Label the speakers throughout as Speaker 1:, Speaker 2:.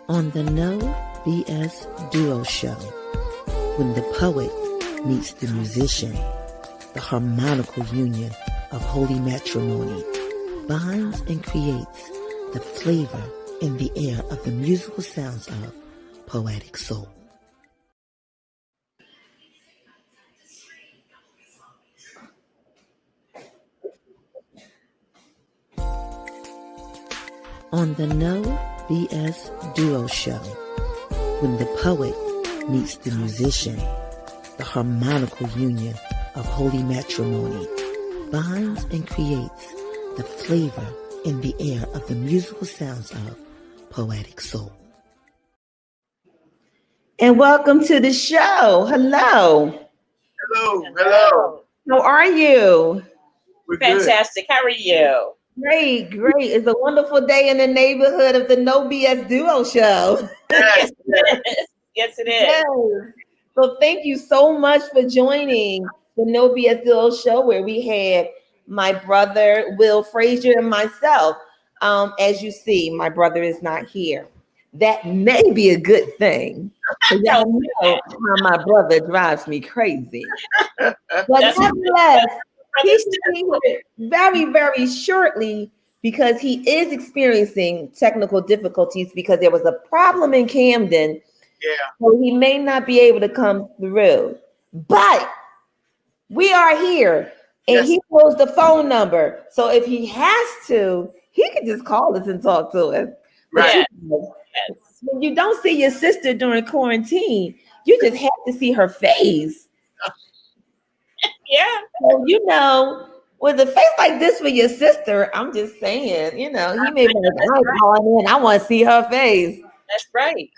Speaker 1: On the No BSDUO show, when the poet meets the musician, the harmonical union of Holy Matrimony binds and creates the flavor in the air of the musical sounds of Poetik Sol. On the No BSDUO show, when the poet meets the musician, the harmonical union of Holy Matrimony binds and creates the flavor in the air of the musical sounds of Poetik Sol. And welcome to the show. Hello.
Speaker 2: Hello.
Speaker 1: How are you?
Speaker 2: We're
Speaker 3: Fantastic.
Speaker 2: Good.
Speaker 3: How are you?
Speaker 1: Great. It's a wonderful day in the neighborhood of the No BS Duo show.
Speaker 2: Yes.
Speaker 3: Yes, it is.
Speaker 1: Yes. So thank you so much for joining the No BS Duo show, where we had my brother Will Frazier and myself. As you see, my brother is not here. That may be a good thing. Y'all know how my brother drives me crazy. But nevertheless, he should be here very, very shortly, because he is experiencing technical difficulties because there was a problem in Camden.
Speaker 2: Yeah.
Speaker 1: So he may not be able to come through. But we are here, and
Speaker 2: Yes.
Speaker 1: he knows the phone number. So if he has to, he can just call us and talk to us.
Speaker 2: Right.
Speaker 1: When you don't see your sister during quarantine, you just have to see her face.
Speaker 3: Yeah.
Speaker 1: So, with a face like this for your sister, I'm just saying, he may be like, I'm calling in. I want to see her face.
Speaker 3: That's right.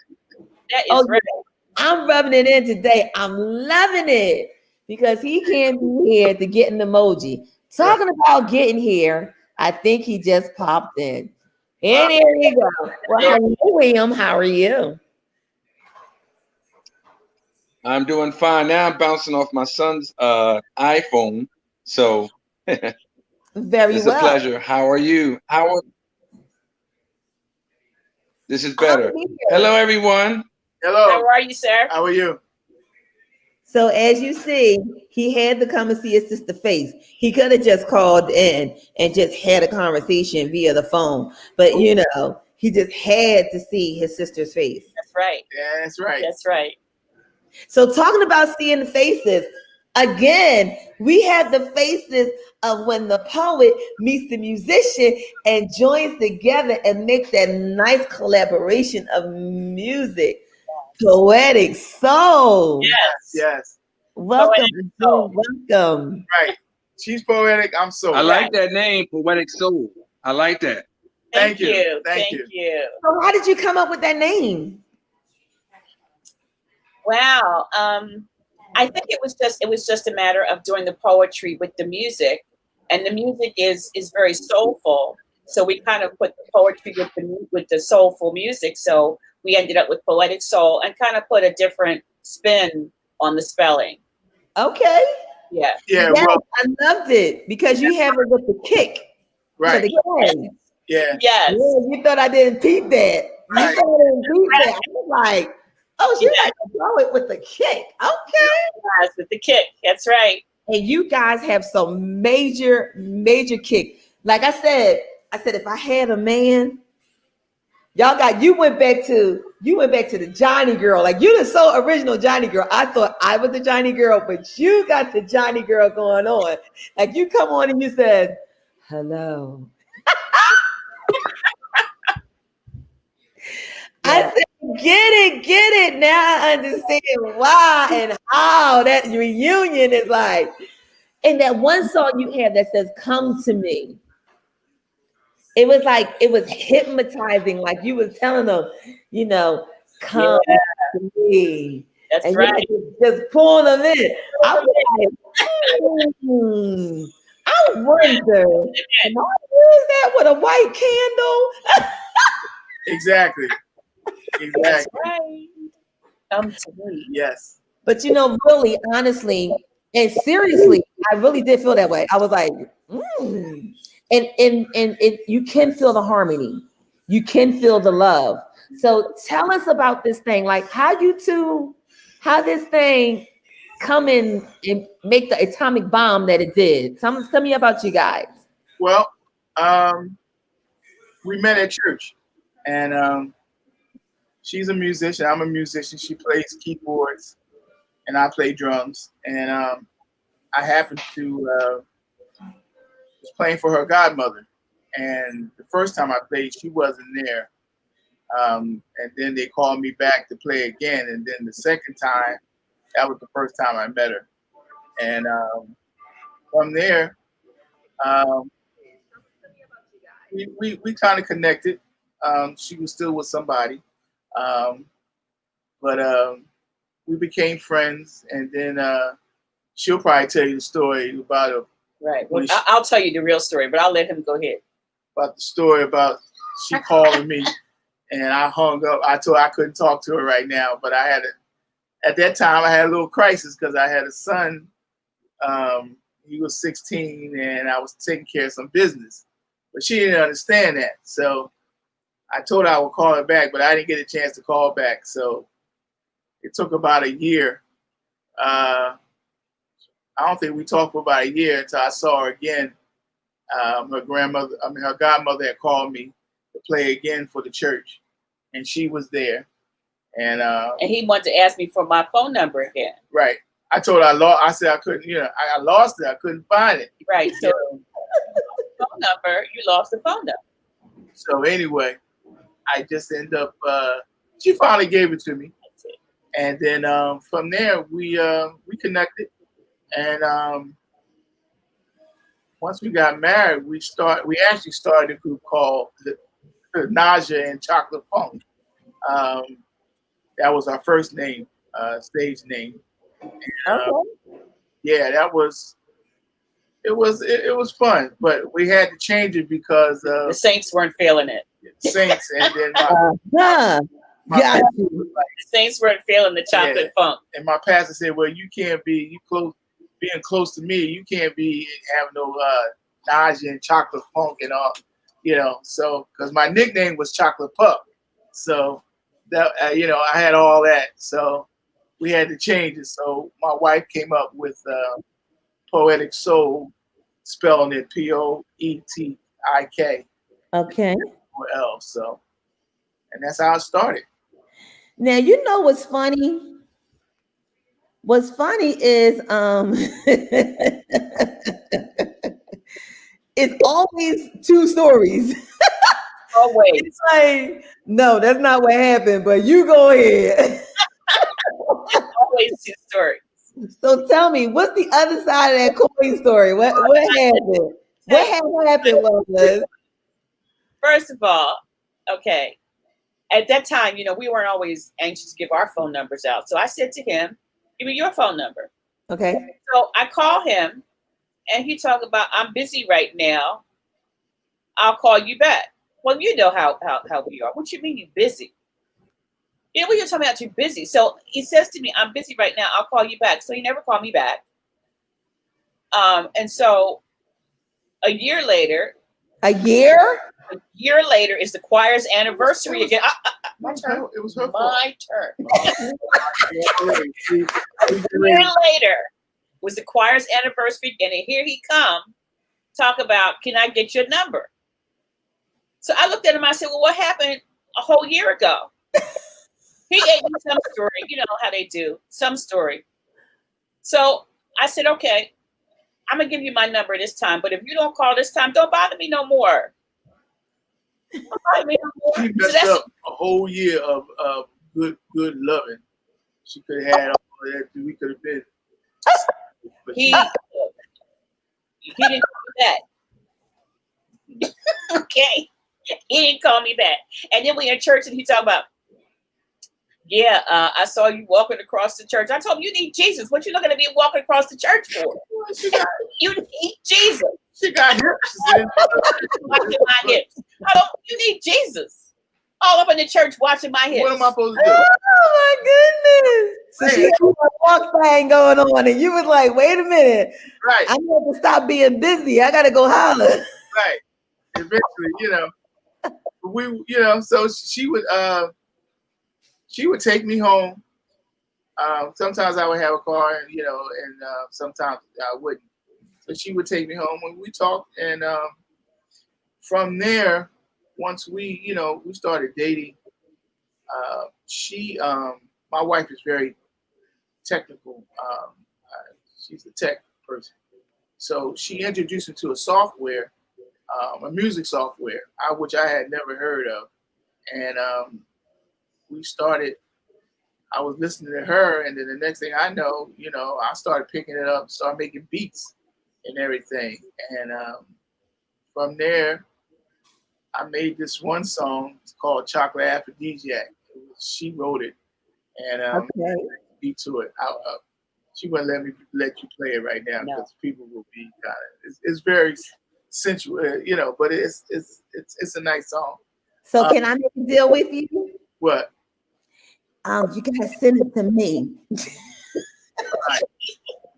Speaker 3: That is right.
Speaker 1: Yeah. I'm rubbing it in today. I'm loving it because he can't be here to get an emoji. Talking about getting here, I think he just popped in. And here you go. Well, hello, William. How are you?
Speaker 4: I'm doing fine. Now I'm bouncing off my son's iPhone. So
Speaker 1: very
Speaker 4: it's
Speaker 1: well.
Speaker 4: a pleasure. How are you? This is better. Hello, everyone.
Speaker 2: Hello.
Speaker 3: How are you, sir?
Speaker 2: How are you?
Speaker 1: So as you see, he had to come and see his sister face. He could have just called in and just had a conversation via the phone. But, he just had to see his sister's face.
Speaker 3: That's right.
Speaker 2: Yeah, that's right.
Speaker 3: That's right.
Speaker 1: So talking about seeing the faces, again, we have the faces of when the poet meets the musician and joins together and make that nice collaboration of music. Poetik Sol.
Speaker 2: Yes.
Speaker 1: Welcome.
Speaker 3: Soul.
Speaker 1: Welcome.
Speaker 2: Right. She's poetic. I'm so.
Speaker 4: I like that name, Poetik Sol. I like that.
Speaker 3: Thank you.
Speaker 2: Thank you.
Speaker 1: So how did you come up with that name?
Speaker 3: Wow. I think it was just a matter of doing the poetry with the music, and the music is very soulful. So we kind of put the poetry with the soulful music. So we ended up with Poetik Sol and kind of put a different spin on the spelling.
Speaker 1: Okay.
Speaker 3: Yeah.
Speaker 2: Yeah.
Speaker 1: Yes,
Speaker 2: Well.
Speaker 1: I loved it because you have it with the kick.
Speaker 2: Right. Yeah.
Speaker 3: Yes.
Speaker 1: You thought I didn't peep that.
Speaker 2: Right.
Speaker 1: You thought I didn't peep that. I was like, oh, she like to throw it with the kick. Okay.
Speaker 3: Yes, with the kick. That's right.
Speaker 1: And you guys have some major kick. Like I said, if I had a man, you went back to the Johnny girl. Like, you the so original Johnny girl. I thought I was the Johnny girl, but you got the Johnny girl going on. Like, you come on and you said, hello. I said, get it. Now I understand why and how that reunion is like. And that one song you have that says, come to me. It was hypnotizing. Like, you was telling them, come to me.
Speaker 3: That's
Speaker 1: and
Speaker 3: right.
Speaker 1: Just pulling them in. I was like, I wonder, am I use that with a white candle?
Speaker 2: Exactly.
Speaker 3: That's right. Come to me.
Speaker 2: Yes.
Speaker 1: But really, honestly, and seriously, I really did feel that way. I was like, and you can feel the harmony. you can feel the love. So tell us about this thing, like how this thing come in and make the atomic bomb that it did. Tell me about you guys.
Speaker 2: Well, we met at church, and she's a musician. I'm a musician. She plays keyboards, and I play drums. And I happened to was playing for her godmother, and the first time I played, she wasn't there. And then they called me back to play again, and then the second time, that was the first time I met her. And from there, we kind of connected. She was still with somebody, but we became friends. And then she'll probably tell you the story about it.
Speaker 3: Right. Well, I'll tell you the real story, but I'll let him go ahead.
Speaker 2: About the story about she calling me, and I hung up. I told her I couldn't talk to her right now, but at that time I had a little crisis because I had a son. He was 16, and I was taking care of some business, but she didn't understand that. So I told her I would call her back, but I didn't get a chance to call back. So it took about a year. I don't think we talked for about a year until I saw her again. Her godmother had called me to play again for the church, and she was there. And
Speaker 3: he wanted to ask me for my phone number again.
Speaker 2: Right. I told her I said I couldn't, I lost it. I couldn't find it.
Speaker 3: Right. So phone number, you lost the phone number.
Speaker 2: So anyway, I just ended up, she finally gave it to me. And then from there, we connected. And once we got married, we actually started a group called the Nausea and Chocolate Funk. That was our first name, stage name. And, yeah, it was fun, but we had to change it because
Speaker 3: the Saints weren't feeling it.
Speaker 2: Saints, and then
Speaker 1: the
Speaker 3: Saints weren't feeling the chocolate funk.
Speaker 2: And my pastor said, "Well, you can't be being close to me. You can't be having no nausea and chocolate funk and all, So because my nickname was Chocolate Pup, so that I had all that, so we had to change it. So my wife came up with Poetik Sol, spelling it Poetik.
Speaker 1: Okay.
Speaker 2: L. So, and that's how it started.
Speaker 1: Now you know what's funny. What's funny is it's always two stories.
Speaker 3: Always.
Speaker 1: It's like, no, that's not what happened, but you go ahead.
Speaker 3: Always two stories.
Speaker 1: So tell me, what's the other side of that coin story? What happened? What happened was,
Speaker 3: first of all, okay, at that time, we weren't always anxious to give our phone numbers out. So I said to him, "Give me your phone number."
Speaker 1: Okay.
Speaker 3: So I call him, and he talked about, "I'm busy right now. I'll call you back." Well, you know how we are. What you mean you busy? What you're talking about, you're busy. So he says to me, "I'm busy right now. I'll call you back." So he never called me back. And so a year later is the choir's anniversary again. My turn.
Speaker 2: It was her fault.
Speaker 3: My turn. A year later was the choir's anniversary again, and here he come talk about, "Can I get your number?" So I looked at him. I said, "Well, what happened a whole year ago?" He gave me some story. You know how they do, some story. So I said, "Okay, I'm gonna give you my number this time, but if you don't call this time, don't bother me no more." Don't bother me no more.
Speaker 2: She messed up a whole year of good loving. She could have had all that. We could have been.
Speaker 3: He didn't call me back. Okay, he didn't call me back. And then we in church, and he talking about, "Yeah, I saw you walking across the church." I told him, "You need Jesus. What you looking at me walking across the church for? You need Jesus."
Speaker 2: She got hips.
Speaker 3: Watching my hips. You need Jesus. All up in the church watching my hips.
Speaker 2: What am I supposed to do?
Speaker 1: Oh my goodness! So she had a walk thing going on, and you was like, "Wait a minute,
Speaker 2: Right.
Speaker 1: I need to stop being busy. I gotta go holler."
Speaker 2: Right. Eventually, So she would take me home. Sometimes I would have a car, and sometimes I wouldn't. So she would take me home when we talked, and from there, once we started dating, my wife is very technical. She's a tech person, so she introduced me to a software, a music software, which I had never heard of, and we started. I was listening to her, and then the next thing I know, I started picking it up, started making beats and everything. And from there, I made this one song. It's called Chocolate Aphrodisiac. She wrote it, and
Speaker 1: Okay.
Speaker 2: beat to it. She wouldn't let you play it right now because people will be kind of. It's very sensual, but it's a nice song.
Speaker 1: So can I make a deal with you?
Speaker 2: What?
Speaker 1: You gotta send it to me.
Speaker 2: Right.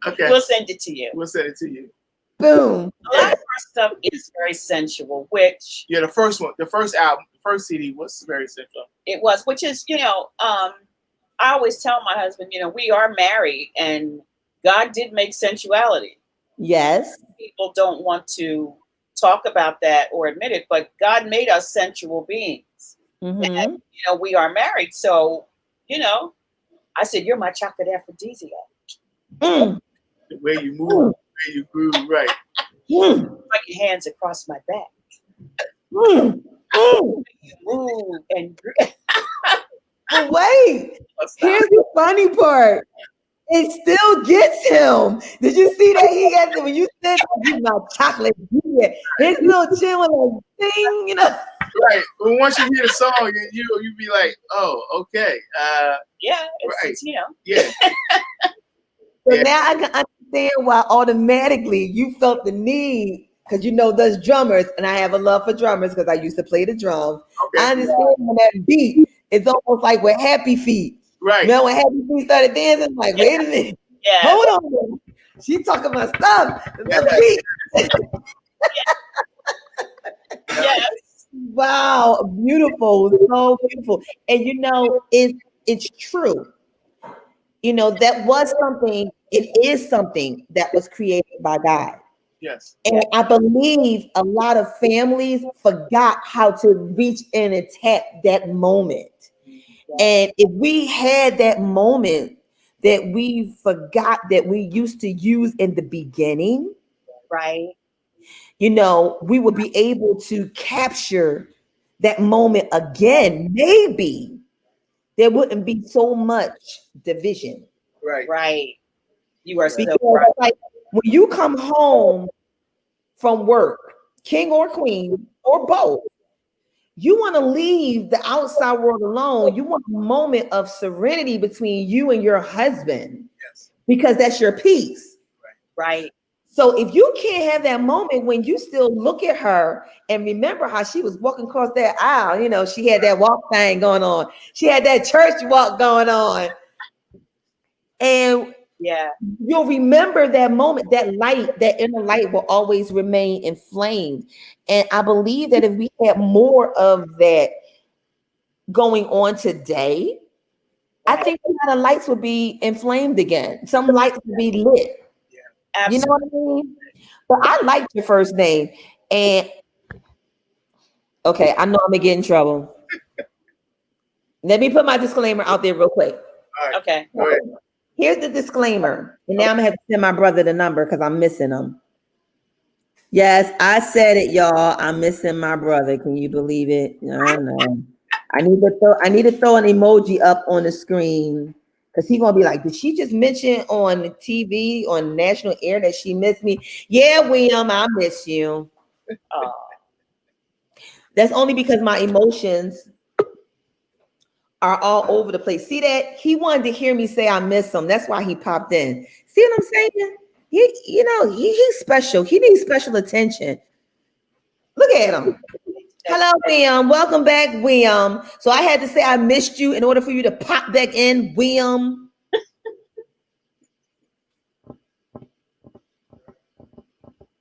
Speaker 2: Okay.
Speaker 3: We'll send it to you.
Speaker 2: We'll send it to you.
Speaker 1: Boom.
Speaker 3: A lot of our stuff is very sensual, which
Speaker 2: the first one, the first album, the first CD was very sensual.
Speaker 3: it was, which is, I always tell my husband, we are married and God did make sensuality.
Speaker 1: Yes.
Speaker 3: People don't want to talk about that or admit it, but God made us sensual beings.
Speaker 1: Mm-hmm.
Speaker 3: And, we are married. So, I said, you're my chocolate aphrodisiac.
Speaker 1: Mm.
Speaker 2: The way you move, the way you groove, right.
Speaker 3: Put your hands across my back.
Speaker 1: Mm. Mm.
Speaker 3: Move and
Speaker 1: But wait, here's the funny part. It still gets him. Did you see that he got when you said you my chocolate? His little chin was like ding,
Speaker 2: Right. But once you hear the song, you be like, oh, okay.
Speaker 3: yeah,
Speaker 2: right.
Speaker 3: Yeah.
Speaker 1: So now I can understand why automatically you felt the need, because those drummers, and I have a love for drummers because I used to play the drums.
Speaker 2: Okay.
Speaker 1: I understand when that beat is almost like with Happy Feet.
Speaker 2: Right.
Speaker 1: When Happy Feet started dancing, I'm like, wait a minute.
Speaker 3: Yeah.
Speaker 1: Hold on. She talking about stuff. The beat.
Speaker 3: Yes.
Speaker 1: Wow, beautiful, so beautiful. And it's true. That was something, it is something that was created by God.
Speaker 2: Yes.
Speaker 1: And I believe a lot of families forgot how to reach in and tap that moment. And if we had that moment that we forgot that we used to use in the beginning,
Speaker 3: right,
Speaker 1: we would be able to capture that moment again. Maybe there wouldn't be so much division.
Speaker 3: Right. You are so
Speaker 1: Because
Speaker 3: right.
Speaker 1: When you come home from work, king or queen or both, you want to leave the outside world alone. You want a moment of serenity between you and your husband.
Speaker 2: Yes.
Speaker 1: Because that's your peace.
Speaker 3: Right.
Speaker 1: So if you can't have that moment when you still look at her and remember how she was walking across that aisle, she had that walk thing going on. She had that church walk going on. And you'll remember that moment, that light, that inner light will always remain inflamed. And I believe that if we had more of that going on today, I think a lot of lights would be inflamed again. Some lights would be lit.
Speaker 3: Absolutely.
Speaker 1: You know what I mean? But I liked your first name. And okay, I know I'm gonna get in trouble. Let me put my disclaimer out there real quick.
Speaker 2: All right.
Speaker 3: Okay.
Speaker 2: Go ahead.
Speaker 1: Here's the disclaimer. And now I'm gonna have to send my brother the number because I'm missing him. Yes, I said it, y'all. I'm missing my brother. Can you believe it? I know. I need to throw an emoji up on the screen because he's gonna be like, did she just mention on the TV on national air that she missed me? Yeah, William, I miss you. That's only because my emotions are all over the place. See that? He wanted to hear me say I miss him. That's why he popped in. See what I'm saying? He's special. He needs special attention. Look at him. Hello, William. Welcome back, William. So I had to say I missed you in order for you to pop back in, William.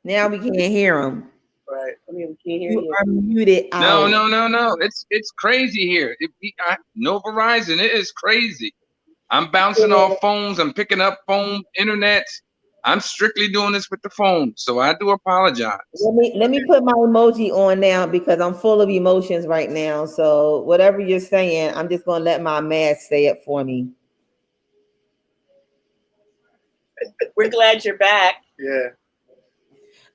Speaker 1: Now we can't hear him.
Speaker 2: Right.
Speaker 3: I mean, we can't hear
Speaker 1: You
Speaker 3: you.
Speaker 1: are muted out.
Speaker 4: No. It's crazy here. No Verizon. It is crazy. I'm bouncing off phones. I'm picking up phone internet. I'm strictly doing this with the phone, so I do apologize.
Speaker 1: Let me put my emoji on now because I'm full of emotions right now. So whatever you're saying, I'm just gonna let my mask say it for me.
Speaker 3: We're glad you're back.
Speaker 2: Yeah.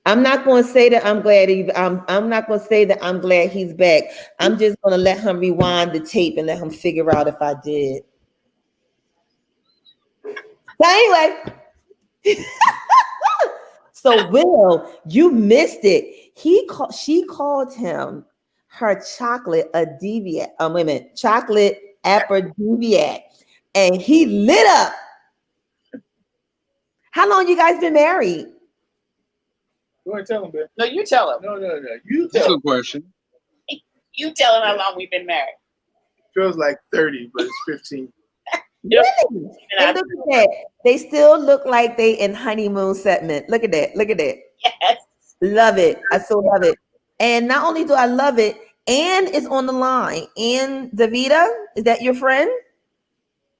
Speaker 1: I'm not going to say that I'm glad I'm not going to say that I'm glad he's back. I'm just going to let him rewind the tape and let him figure out if I did. So anyway, so Will, you missed it. She called him her chocolate aphrodisiac. Wait a minute, chocolate aphrodisiac, and he lit up. How long you guys been married?
Speaker 2: Go ahead and tell him, Ben.
Speaker 3: No, you tell him.
Speaker 2: No. You
Speaker 4: That's a
Speaker 2: tell him.
Speaker 4: good question.
Speaker 3: You tell him how long we've been married.
Speaker 2: Feels like 30, but it's 15.
Speaker 1: Really? And look at that. They still look like they in honeymoon segment. Look at that. Look at that.
Speaker 3: Yes.
Speaker 1: Love it. I so love it. And not only do I love it, Ann is on the line. Ann Davida, is that your friend?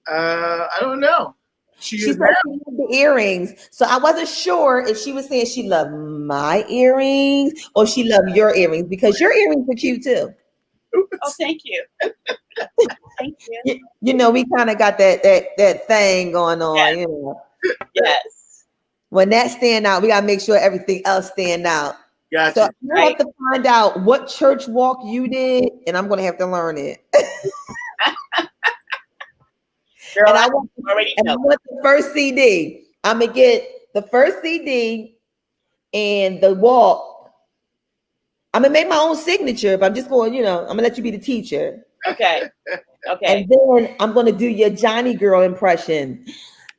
Speaker 2: I don't know.
Speaker 1: She said she loved the earrings. So I wasn't sure if she was saying she loved my earrings or she loved your earrings because your earrings are cute too.
Speaker 3: Oh, thank you. Thank you.
Speaker 1: You know, we kind of got that thing going on,
Speaker 3: Yes.
Speaker 1: you know.
Speaker 3: Yes.
Speaker 1: When that stand out, we gotta make sure everything else stand out.
Speaker 2: Gotcha.
Speaker 1: So I have to find out what church walk you did, and I'm gonna have to learn it.
Speaker 3: Girl,
Speaker 1: I want the first CD. I'm gonna get the first CD and the walk. I'm gonna make my own signature, but I'm just going, I'm gonna let you be the teacher.
Speaker 3: Okay.
Speaker 1: And then I'm gonna do your Johnny girl impression.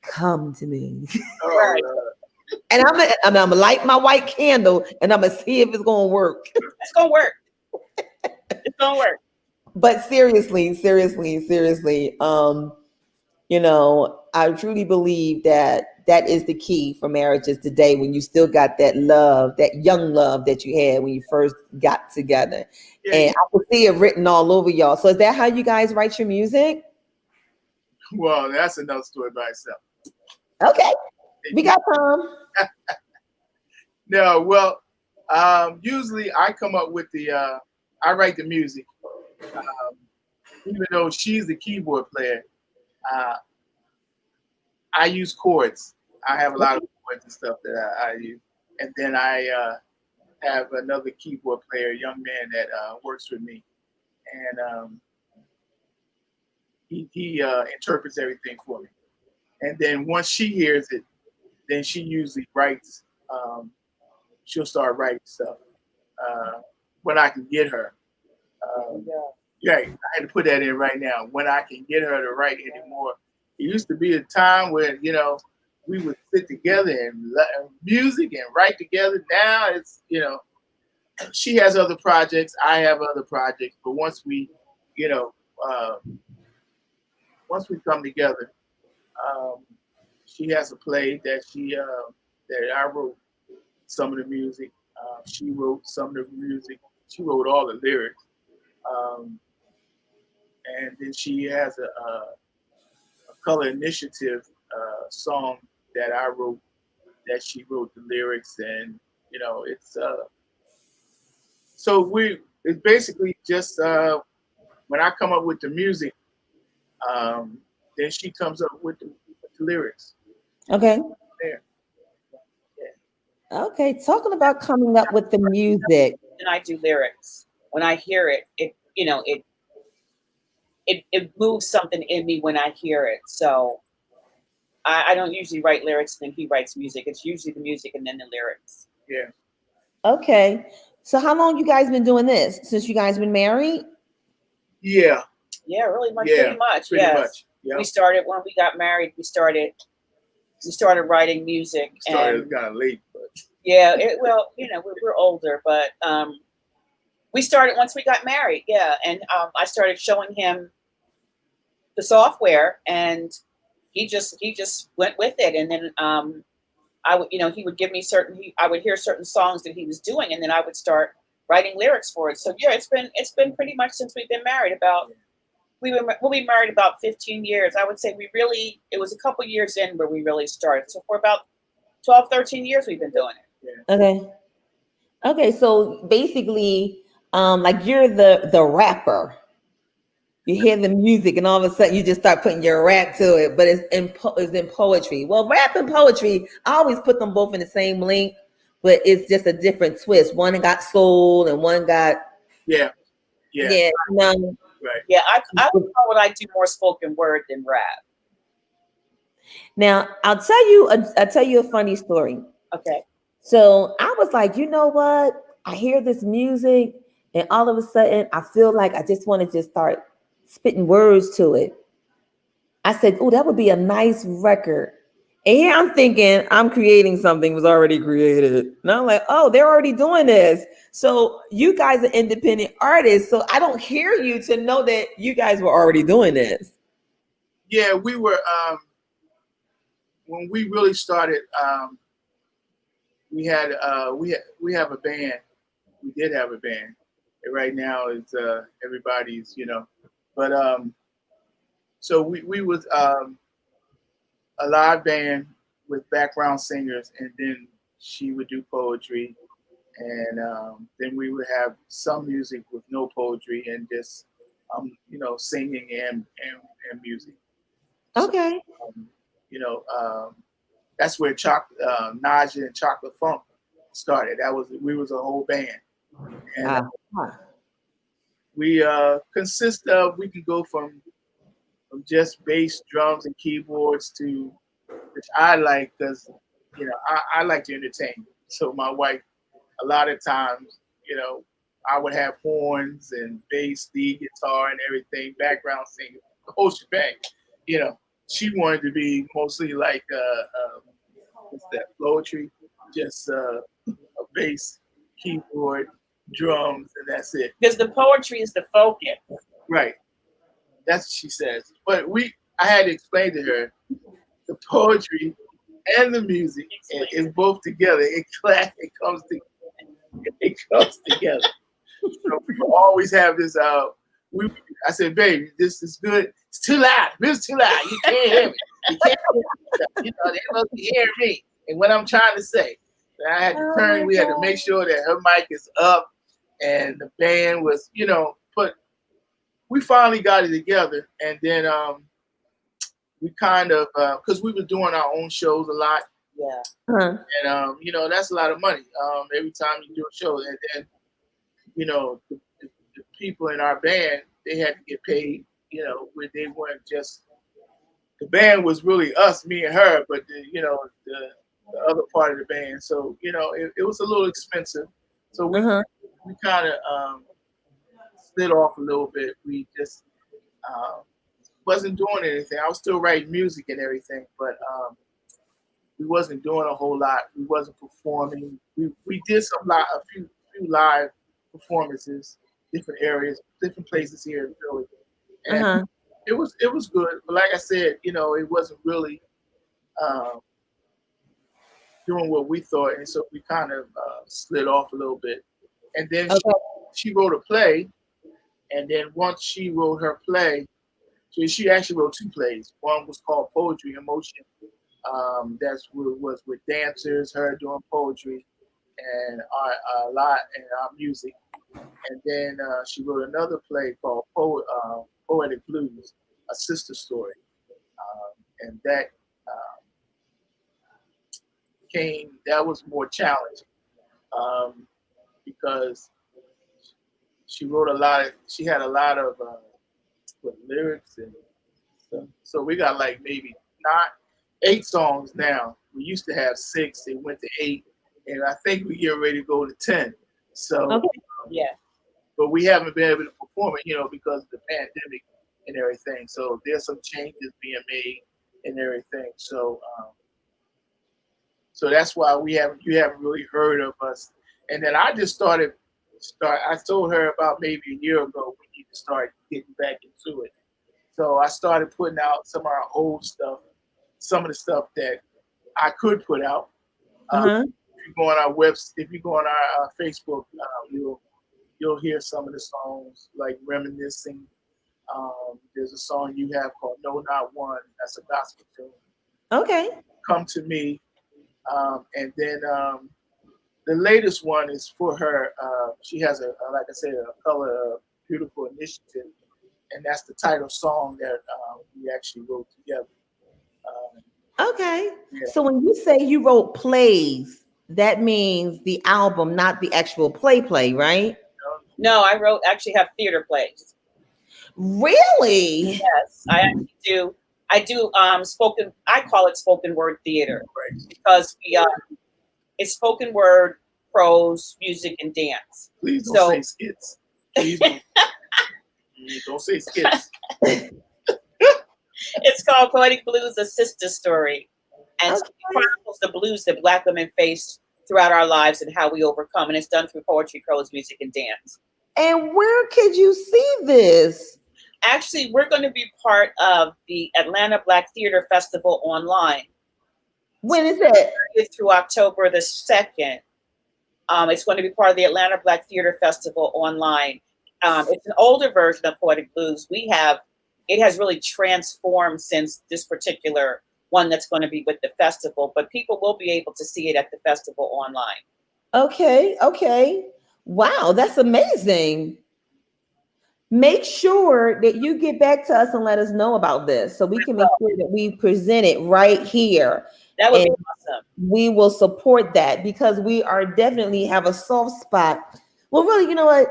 Speaker 1: Come to me.
Speaker 3: Right.
Speaker 1: And I'm gonna light my white candle and I'm gonna see if it's gonna work.
Speaker 3: It's gonna work. It's gonna work.
Speaker 1: But seriously, I truly believe that is the key for marriages today when you still got that love, that young love that you had when you first got together. Yeah. And I can see it written all over y'all. So is that how you guys write your music?
Speaker 2: Well, that's another story by itself.
Speaker 1: Okay. We got time.
Speaker 2: No, well, usually I come up with I write the music. Even though she's the keyboard player, I use chords. I have a lot of chords and stuff that I use. And then I have another keyboard player, a young man that works with me. And he interprets everything for me. And then once she hears it, then she usually writes. She'll start writing stuff when I can get her. Yeah, I had to put that in right now. When I can get her to write anymore. It used to be a time when, we would sit together and music and write together. Now it's, she has other projects. I have other projects. But once we come together, she has a play that that I wrote some of the music. She wrote some of the music. She wrote all the lyrics. And then she has a Color Initiative song that I wrote, that she wrote the lyrics, and it's so it's basically just when I come up with the music, then she comes up with the lyrics.
Speaker 1: Okay.
Speaker 2: There.
Speaker 1: Yeah. Okay, talking about coming up with the music.
Speaker 3: And I do lyrics. When I hear it, it moves something in me when I hear it. So I don't usually write lyrics and then he writes music. It's usually the music and then the lyrics.
Speaker 2: Yeah.
Speaker 1: Okay. So how long you guys been doing this? Since you guys been married?
Speaker 2: Yeah.
Speaker 3: Yeah, really much.
Speaker 2: Yeah,
Speaker 3: pretty much.
Speaker 2: Pretty
Speaker 3: Yes.
Speaker 2: much. Yep.
Speaker 3: We started when we got married. We started writing music.
Speaker 2: Started kind of late, but
Speaker 3: yeah. We're older, but we started once we got married. Yeah, and I started showing him the software, and he just went with it, and then I would, he would give me I would hear certain songs that he was doing, and then I would start writing lyrics for it. So yeah, it's been pretty much since we've been married. We'll be married about 15 years. I would say it was a couple years in where we really started. So for about 12, 13 years, we've been doing it.
Speaker 2: Yeah.
Speaker 1: Okay. Okay. So basically, like you're the rapper. You hear the music, and all of a sudden you just start putting your rap to it. But it's in poetry. Well, rap and poetry, I always put them both in the same link, but it's just a different twist. One got soul, and one got
Speaker 2: Yeah.
Speaker 1: yeah. No.
Speaker 2: Right.
Speaker 3: Yeah, I would call what I do more spoken word than rap.
Speaker 1: Now I'll tell you a funny story.
Speaker 3: Okay.
Speaker 1: So I was like, you know what? I hear this music, and all of a sudden I feel like I just want to just start spitting words to it. I said, oh, that would be a nice record. And here I'm thinking I'm creating something was already created. And I'm like, oh, they're already doing this. So you guys are independent artists. So I don't hear you to know that you guys were already doing this.
Speaker 2: Yeah, we were when we really started, we have a band. We did have a band. And right now it's everybody's, but so we was a live band with background singers, and then she would do poetry, and then we would have some music with no poetry and just singing and music. So,
Speaker 1: Okay.
Speaker 2: um, you know, that's where Naja and Chocolate Funk started. We was a whole band, and we consist of, we can go from just bass, drums, and keyboards to, which I like because I like to entertain. So my wife, a lot of times, I would have horns and bass, lead guitar, and everything, background singing, the whole shebang. She wanted to be mostly like what's that, poetry, just a bass, keyboard, drums, and that's it.
Speaker 3: Because the poetry is the focus.
Speaker 2: Right. That's what she says. But I had to explain to her the poetry and the music is both together. It comes together. So we always have this. I said, baby, this is good. It's too loud. Music's too loud. You can't hear me. You can't hear me. They must be hearing me and what I'm trying to say. And I had to turn. We had to make sure that her mic is up, and the band was, But we finally got it together, and then we kind of because we were doing our own shows a lot.
Speaker 3: Yeah.
Speaker 1: Uh-huh.
Speaker 2: And that's a lot of money. Every time you do a show, and then the people in our band, they had to get paid. Where they weren't just, the band was really us, me and her, but the other part of the band. So it was a little expensive. So we kind of slid off a little bit. We just wasn't doing anything. I was still writing music and everything, but we wasn't doing a whole lot. We wasn't performing. We did a few live performances, different areas, different places here in Philly, and it was good. But like I said, it wasn't really doing what we thought, and so we kind of slid off a little bit. And then she wrote a play, and then once she wrote her play, so she actually wrote two plays. One was called Poetry in Motion. Was with dancers, her doing poetry, and a lot and our music. And then she wrote another play called Poetik Blues, a sister story, and that that was more challenging because she had a lot of lyrics and stuff. So we got like maybe 8 songs now. We used to have 6, it went to 8, and I think we get ready to go to 10. So
Speaker 3: yeah.
Speaker 2: But we haven't been able to perform it, because of the pandemic and everything. So there's some changes being made and everything. So so that's why you haven't really heard of us. And then I just I told her about maybe a year ago we need to start getting back into it. So I started putting out some of our old stuff, some of the stuff that I could put out, If you go on our if you go on our Facebook, you'll hear some of the songs like reminiscing. There's a song you have called "No Not One." That's a gospel tune.
Speaker 1: Okay.
Speaker 2: Come to Me, and then the latest one is for her. She has like I said, a Color Beautiful initiative, and that's the title song that we actually wrote together.
Speaker 1: Okay.
Speaker 2: Yeah.
Speaker 1: So when you say you wrote plays, that means the album, not the actual play, right?
Speaker 3: No, I actually have theater plays.
Speaker 1: Really?
Speaker 3: Yes, I actually do. I do spoken. I call it spoken word theater because it's spoken word, prose, music, and dance.
Speaker 2: Please don't say skits. Please don't say skits.
Speaker 3: It's called Poetic Blues: A Sister Story, and it chronicles the blues that Black women face throughout our lives and how we overcome. And it's done through poetry, prose, music, and dance.
Speaker 1: And where could you see this?
Speaker 3: Actually, we're going to be part of the Atlanta Black Theater Festival online.
Speaker 1: When is it?
Speaker 3: Through October the 2nd. It's going to be part of the Atlanta Black Theater Festival online. It's an older version of Poetic Blues. It has really transformed since this particular one that's going to be with the festival, but people will be able to see it at the festival online.
Speaker 1: Okay. Wow, that's amazing. Make sure that you get back to us and let us know about this so we can make sure that we present it right here.
Speaker 3: That would be awesome.
Speaker 1: We will support that because we are definitely have a soft spot. Well, really, you know what?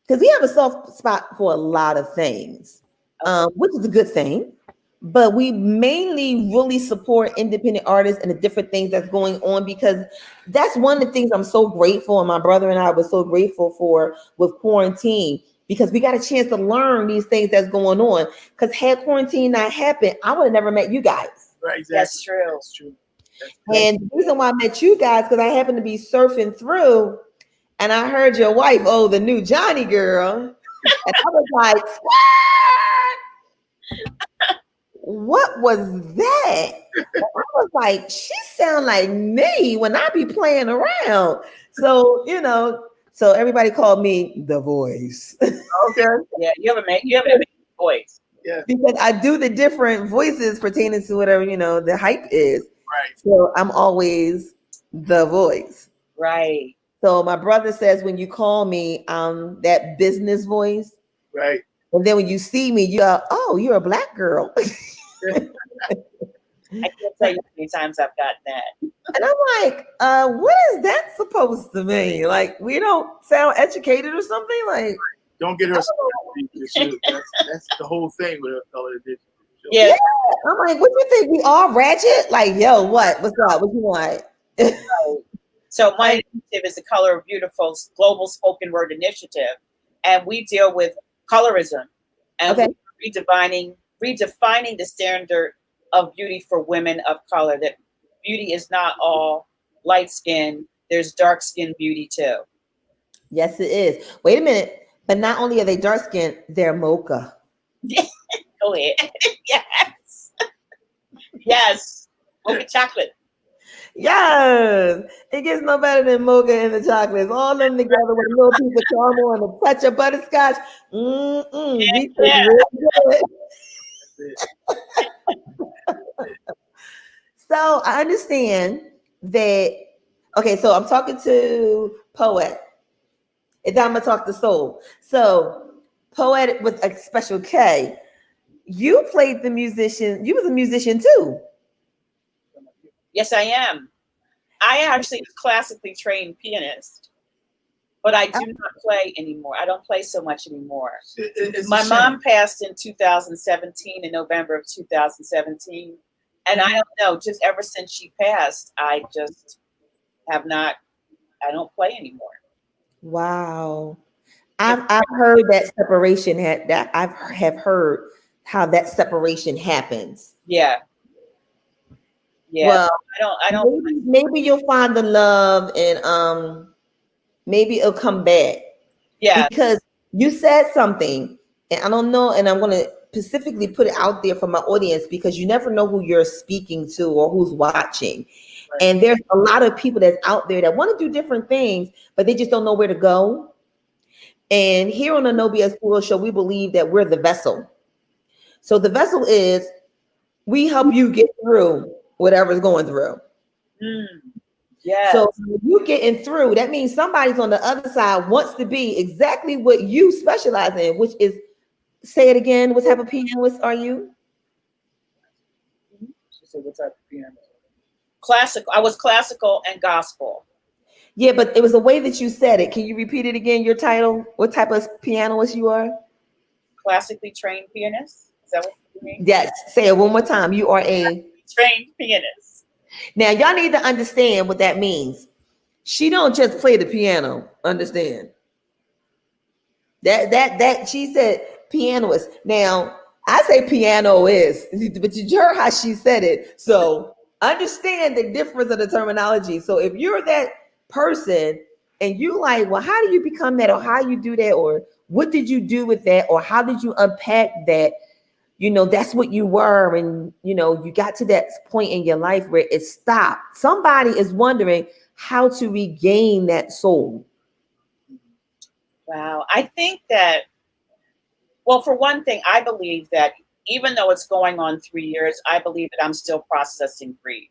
Speaker 1: Because we have a soft spot for a lot of things, which is a good thing. But we mainly really support independent artists and the different things that's going on because that's one of the things I'm so grateful, and my brother and I were so grateful for with quarantine, because we got a chance to learn these things that's going on. Because had quarantine not happened, I would have never met you guys.
Speaker 2: Right, exactly.
Speaker 3: That's true.
Speaker 2: That's true.
Speaker 1: And the reason why I met you guys, because I happened to be surfing through and I heard your wife, the new Johnny girl. And I was like, what was that? And I was like, she sound like me when I be playing around. So, so everybody called me the voice.
Speaker 2: Okay.
Speaker 3: Yeah, you have a voice.
Speaker 2: Yeah.
Speaker 1: Because I do the different voices pertaining to whatever, the hype is.
Speaker 2: Right.
Speaker 1: So I'm always the voice.
Speaker 3: Right.
Speaker 1: So my brother says when you call me, that business voice.
Speaker 2: Right.
Speaker 1: And then when you see me, you go, oh, you're a Black girl.
Speaker 3: I can't tell you how many times I've gotten that.
Speaker 1: And I'm like, what is that supposed to mean? Like, we don't sound educated or something? Like,
Speaker 2: don't get her started. That's the whole thing with her color edition.
Speaker 3: Yeah.
Speaker 1: I'm like, what you think? We all ratchet? Like, yo, what? What's up? What you want?
Speaker 3: So my initiative is the Color of Beautiful Global Spoken Word Initiative, and we deal with colorism and redefining the standard of beauty for women of color. That beauty is not all light skin. There's dark skin beauty too.
Speaker 1: Yes, it is. Wait a minute. But not only are they dark skinned, they're mocha.
Speaker 3: Go ahead. Yes. Yes. Mocha chocolate.
Speaker 1: Yes. It gets no better than mocha and the chocolates. All of them together with a little piece of caramel and a touch of butterscotch.
Speaker 3: Yeah.
Speaker 1: Really So I understand that. Okay, so I'm talking to Poet. And then I'm gonna talk to Soul. So Poet with a special K. You played the musician. You was a musician too.
Speaker 3: Yes, I am. I actually was classically trained pianist, but I do not play anymore. I don't play so much anymore. My mom passed in 2017, in November of 2017. And I don't know, just ever since she passed, I just have not, I don't play anymore.
Speaker 1: Wow. I've heard that separation have heard how that separation happens.
Speaker 3: Yeah. Yeah.
Speaker 1: Well,
Speaker 3: I don't
Speaker 1: maybe you'll find the love and maybe it'll come back.
Speaker 3: Yeah.
Speaker 1: Because you said something, and I don't know, and I'm gonna specifically put it out there for my audience because you never know who you're speaking to or who's watching. And there's a lot of people that's out there that want to do different things, but they just don't know where to go. And here on the No BS Duo Show, we believe that we're the vessel. So the vessel is we help you get through whatever's going through.
Speaker 3: Yes.
Speaker 1: So you getting through, that means somebody's on the other side wants to be exactly what you specialize in, which is, say it again, what type of pianist are you?
Speaker 2: She said, what type of piano?
Speaker 3: Classical. I was classical and gospel.
Speaker 1: Yeah, but it was the way that you said it. Can you repeat it again, your title? What type of pianist you are?
Speaker 3: Classically trained pianist. Is that what you mean?
Speaker 1: Yes. Say it one more time. You are a
Speaker 3: trained pianist.
Speaker 1: Now, y'all need to understand what that means. She don't just play the piano. Understand? That she said pianist. Now, I say piano is, but you heard how she said it. So understand the difference of the terminology. So if you're that person and you like, well, how do you become that, or how you do that, or what did you do with that, or how did you unpack that? That's what you were, and you got to that point in your life where it stopped. Somebody is wondering how to regain that soul.
Speaker 3: Wow. I think that, well, for one thing, I believe that even though it's going on 3 years, I believe that I'm still processing grief.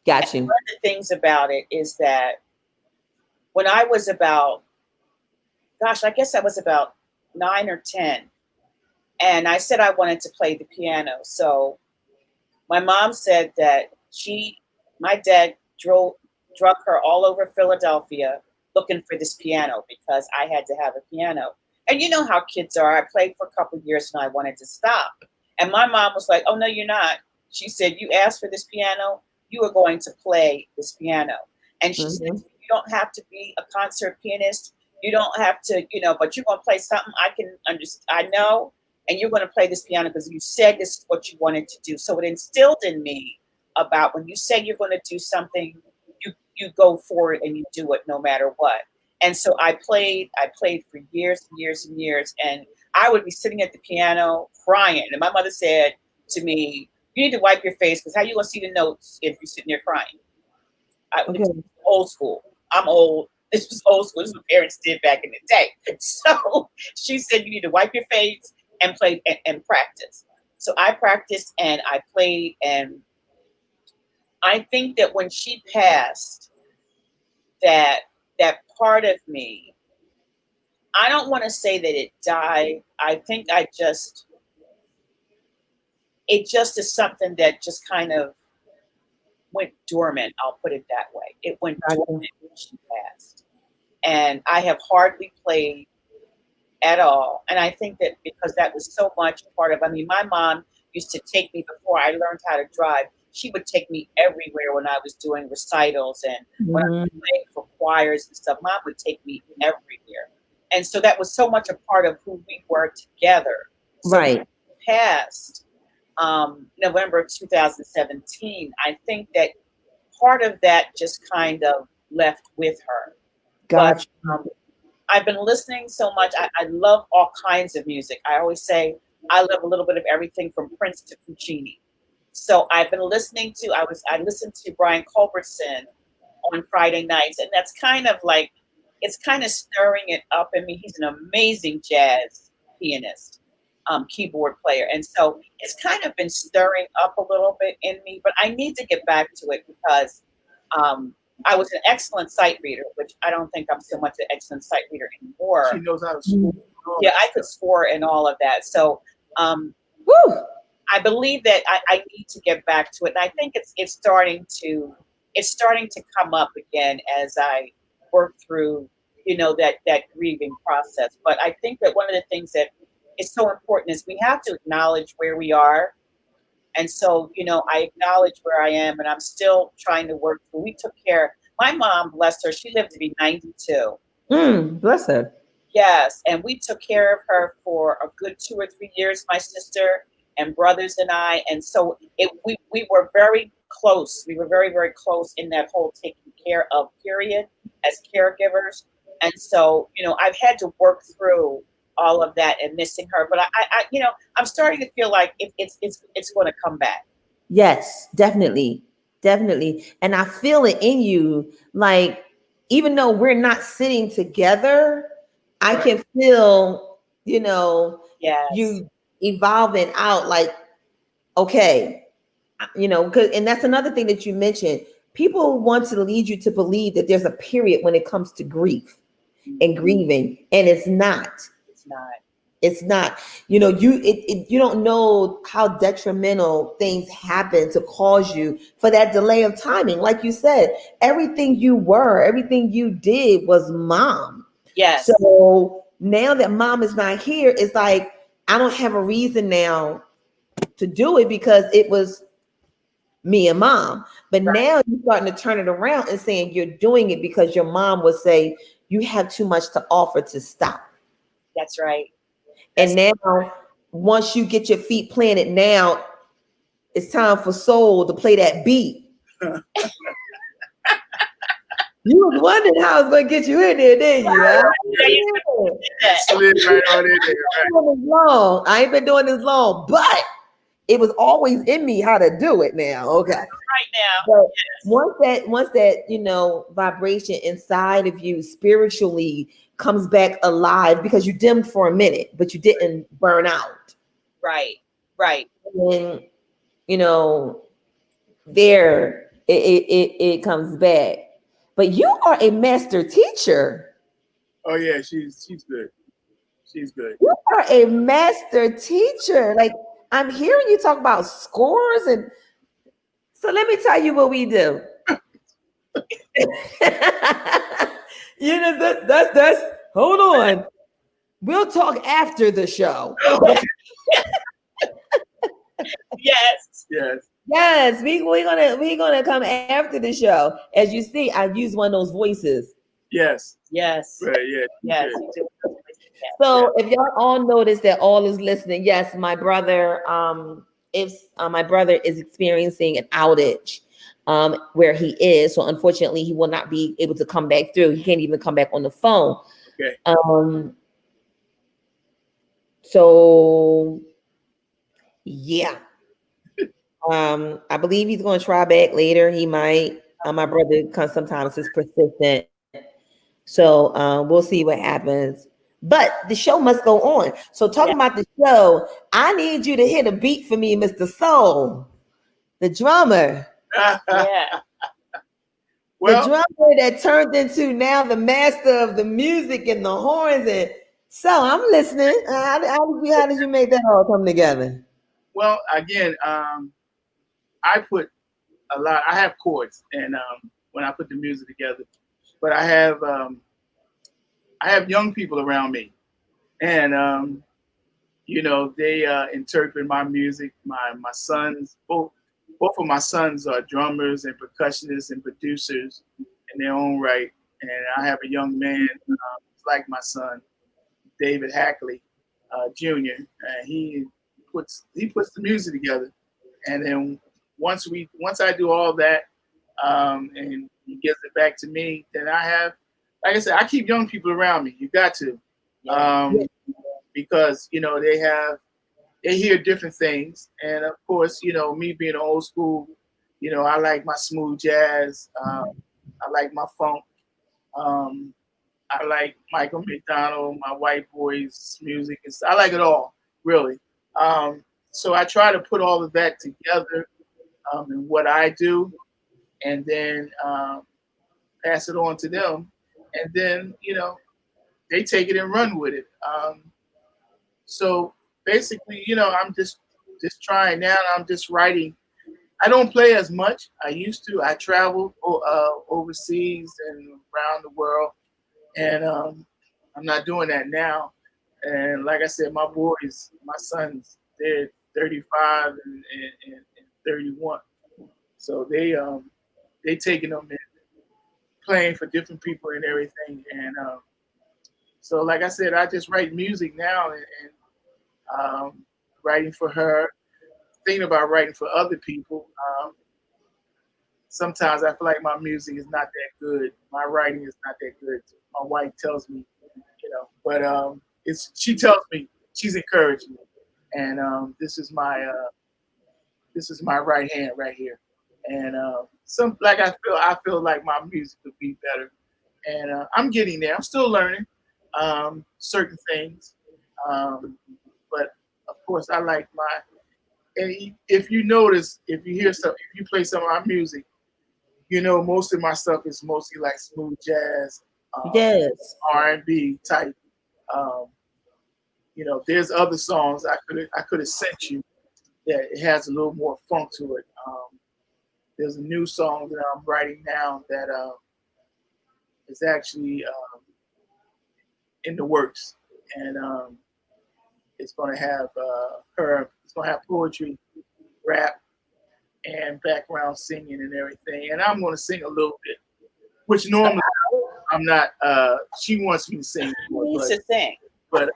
Speaker 1: Got you.
Speaker 3: And one of the things about it is that when I was about, I guess I was about 9 or 10, and I said I wanted to play the piano. So my mom said that my dad drug her all over Philadelphia looking for this piano because I had to have a piano. And you know how kids are. I played for a couple of years and I wanted to stop. And my mom was like, oh, no, you're not. She said, you asked for this piano, you are going to play this piano. And she said, you don't have to be a concert pianist. You don't have to, but you're going to play something I can understand. I know. And you're going to play this piano because you said this is what you wanted to do. So it instilled in me about when you say you're going to do something, you go for it and you do it no matter what. And so I played for years and years and years. And I would be sitting at the piano crying. And my mother said to me, you need to wipe your face because how you going to see the notes if you're sitting there crying? It's old school. I'm old. This was old school. This is what parents did back in the day. So she said, you need to wipe your face and play and practice. So I practiced and I played. And I think that when she passed, that part of me, I don't want to say that it died. I think it just is something that just kind of went dormant. I'll put it that way. It went dormant when she passed. And I have hardly played at all. And I think that because that was so much part of, my mom used to take me before I learned how to drive. She would take me everywhere when I was doing recitals and when I was playing for choirs and stuff. Mom would take me everywhere. And so that was so much a part of who we were together. So
Speaker 1: right.
Speaker 3: When she passed, November of 2017, I think that part of that just kind of left with her.
Speaker 1: Gotcha.
Speaker 3: But, I've been listening so much. I love all kinds of music. I always say I love a little bit of everything from Prince to Puccini. So I've been listening to, I listened to Brian Culbertson on Friday nights, and that's kind of like, it's kind of stirring it up in me. He's an amazing jazz pianist, keyboard player. And so it's kind of been stirring up a little bit in me, but I need to get back to it because I was an excellent sight reader, which I don't think I'm so much an excellent sight reader anymore.
Speaker 2: She knows how to score.
Speaker 3: Yeah, I could score and all of that. So I believe that I need to get back to it. And I think it's starting to come up again as I work through, that grieving process. But I think that one of the things that is so important is we have to acknowledge where we are. And so, I acknowledge where I am, and I'm still trying to work through. We took care. My mom, bless her, she lived to be 92.
Speaker 1: Bless her.
Speaker 3: Yes, and we took care of her for a good 2 or 3 years, my sister and brothers and I. And so we were very close. We were very, very close in that whole taking care of period as caregivers. And so, I've had to work through all of that and missing her, but I'm starting to feel like it's going to come back.
Speaker 1: Yes, definitely. Definitely. And I feel it in you. Like, even though we're not sitting together, I can feel,
Speaker 3: Yes.
Speaker 1: you evolving out like, okay, and that's another thing that you mentioned. People want to lead you to believe that there's a period when it comes to grief and grieving, and it's not.
Speaker 3: It's not.
Speaker 1: It's not. You don't know how detrimental things happen to cause you for that delay of timing. Like you said, everything you did was mom.
Speaker 3: Yes.
Speaker 1: So now that mom is not here, it's like I don't have a reason now to do it because it was me and mom. But now you're starting to turn it around and saying you're doing it because your mom would say you have too much to offer to stop.
Speaker 3: That's right.
Speaker 1: And now, once you get your feet planted, now it's time for soul to play that beat. You was wondering how I was going to get you in there, didn't you? Huh?
Speaker 2: Slid right on in there.
Speaker 1: I ain't been doing this long, but it was always in me how to do it now. Okay.
Speaker 3: Right now.
Speaker 1: So once that vibration inside of you spiritually comes back alive, because you dimmed for a minute, but you didn't burn out.
Speaker 3: Right.
Speaker 1: And there it comes back. But you are a master teacher.
Speaker 2: Oh yeah, she's good. She's good.
Speaker 1: You are a master teacher. Like, I'm hearing you talk about scores, and so let me tell you what we do. That's hold on. We'll talk after the show.
Speaker 3: Yes.
Speaker 1: Yes, we're gonna come after the show. As you see, I use one of those voices.
Speaker 2: Yes.
Speaker 3: Right.
Speaker 2: Yeah.
Speaker 3: Yes.
Speaker 1: So if y'all all notice that all is listening, yes, my brother, my brother is experiencing an outage where he is. So unfortunately, he will not be able to come back through. He can't even come back on the phone.
Speaker 2: Okay.
Speaker 1: So yeah. I believe he's going to try back later. He might. My brother sometimes is persistent. So we'll see what happens. But the show must go on. So talking about the show, I need you to hit a beat for me, Mr. Soul, the drummer.
Speaker 2: Well,
Speaker 1: the drummer that turned into now the master of the music and the horns. And so I'm listening. How did you make that all come together?
Speaker 2: Well, again, I put a lot. I have chords, and when I put the music together, but I have young people around me, and they interpret my music. My sons, both of my sons are drummers and percussionists and producers in their own right, and I have a young man like my son, David Hackley Jr. And he puts the music together, and then once I do all that, and he gives it back to me, then I have, like I said, I keep young people around me. You got to, because they hear different things, and of course, me being old school, I like my smooth jazz, I like my funk, I like Michael McDonald, my white boys music, and I like it all really. So I try to put all of that together in what I do, and then pass it on to them, and then they take it and run with it. So basically, I'm just trying now. I'm just writing. I don't play as much. I used to. I travel overseas and around the world, and I'm not doing that now. And like I said, my boys, my sons, they're 35 and 31, so they taking them and playing for different people and everything. And so, like I said, I just write music now, and writing for her, thinking about writing for other people. Sometimes I feel like my music is not that good. My writing is not that good. My wife tells me, but she tells me, she's encouraging me, and this is my right hand right here. And I feel like my music could be better, and I'm getting there. I'm still learning certain things, but of course, I like my. And if you notice, if you hear some, if you play some of my music, most of my stuff is mostly like smooth jazz,
Speaker 1: Yes.
Speaker 2: R&B type. Um, there's other songs I could have sent you that it has a little more funk to it. There's a new song that I'm writing now that is actually in the works, and it's going to have it's going to have poetry, rap, and background singing and everything. And I'm going to sing a little bit, which normally I'm not. She wants me to sing.
Speaker 3: Who needs to sing?
Speaker 2: But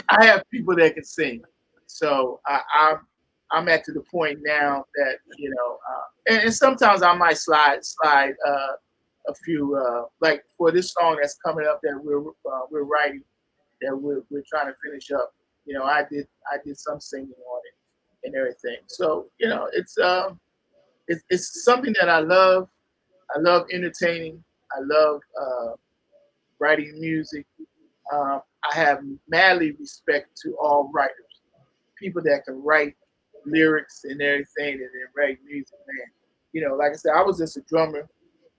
Speaker 2: I have people that can sing, so I'm at to the point now that and sometimes I might slide a few like for this song that's coming up that we're writing, that we're trying to finish up. I did some singing on it and everything. So it's something that I love. I love entertaining. I love writing music. I have madly respect to all writers, people that can write lyrics and everything, and then write music. Man, like I said, I was just a drummer,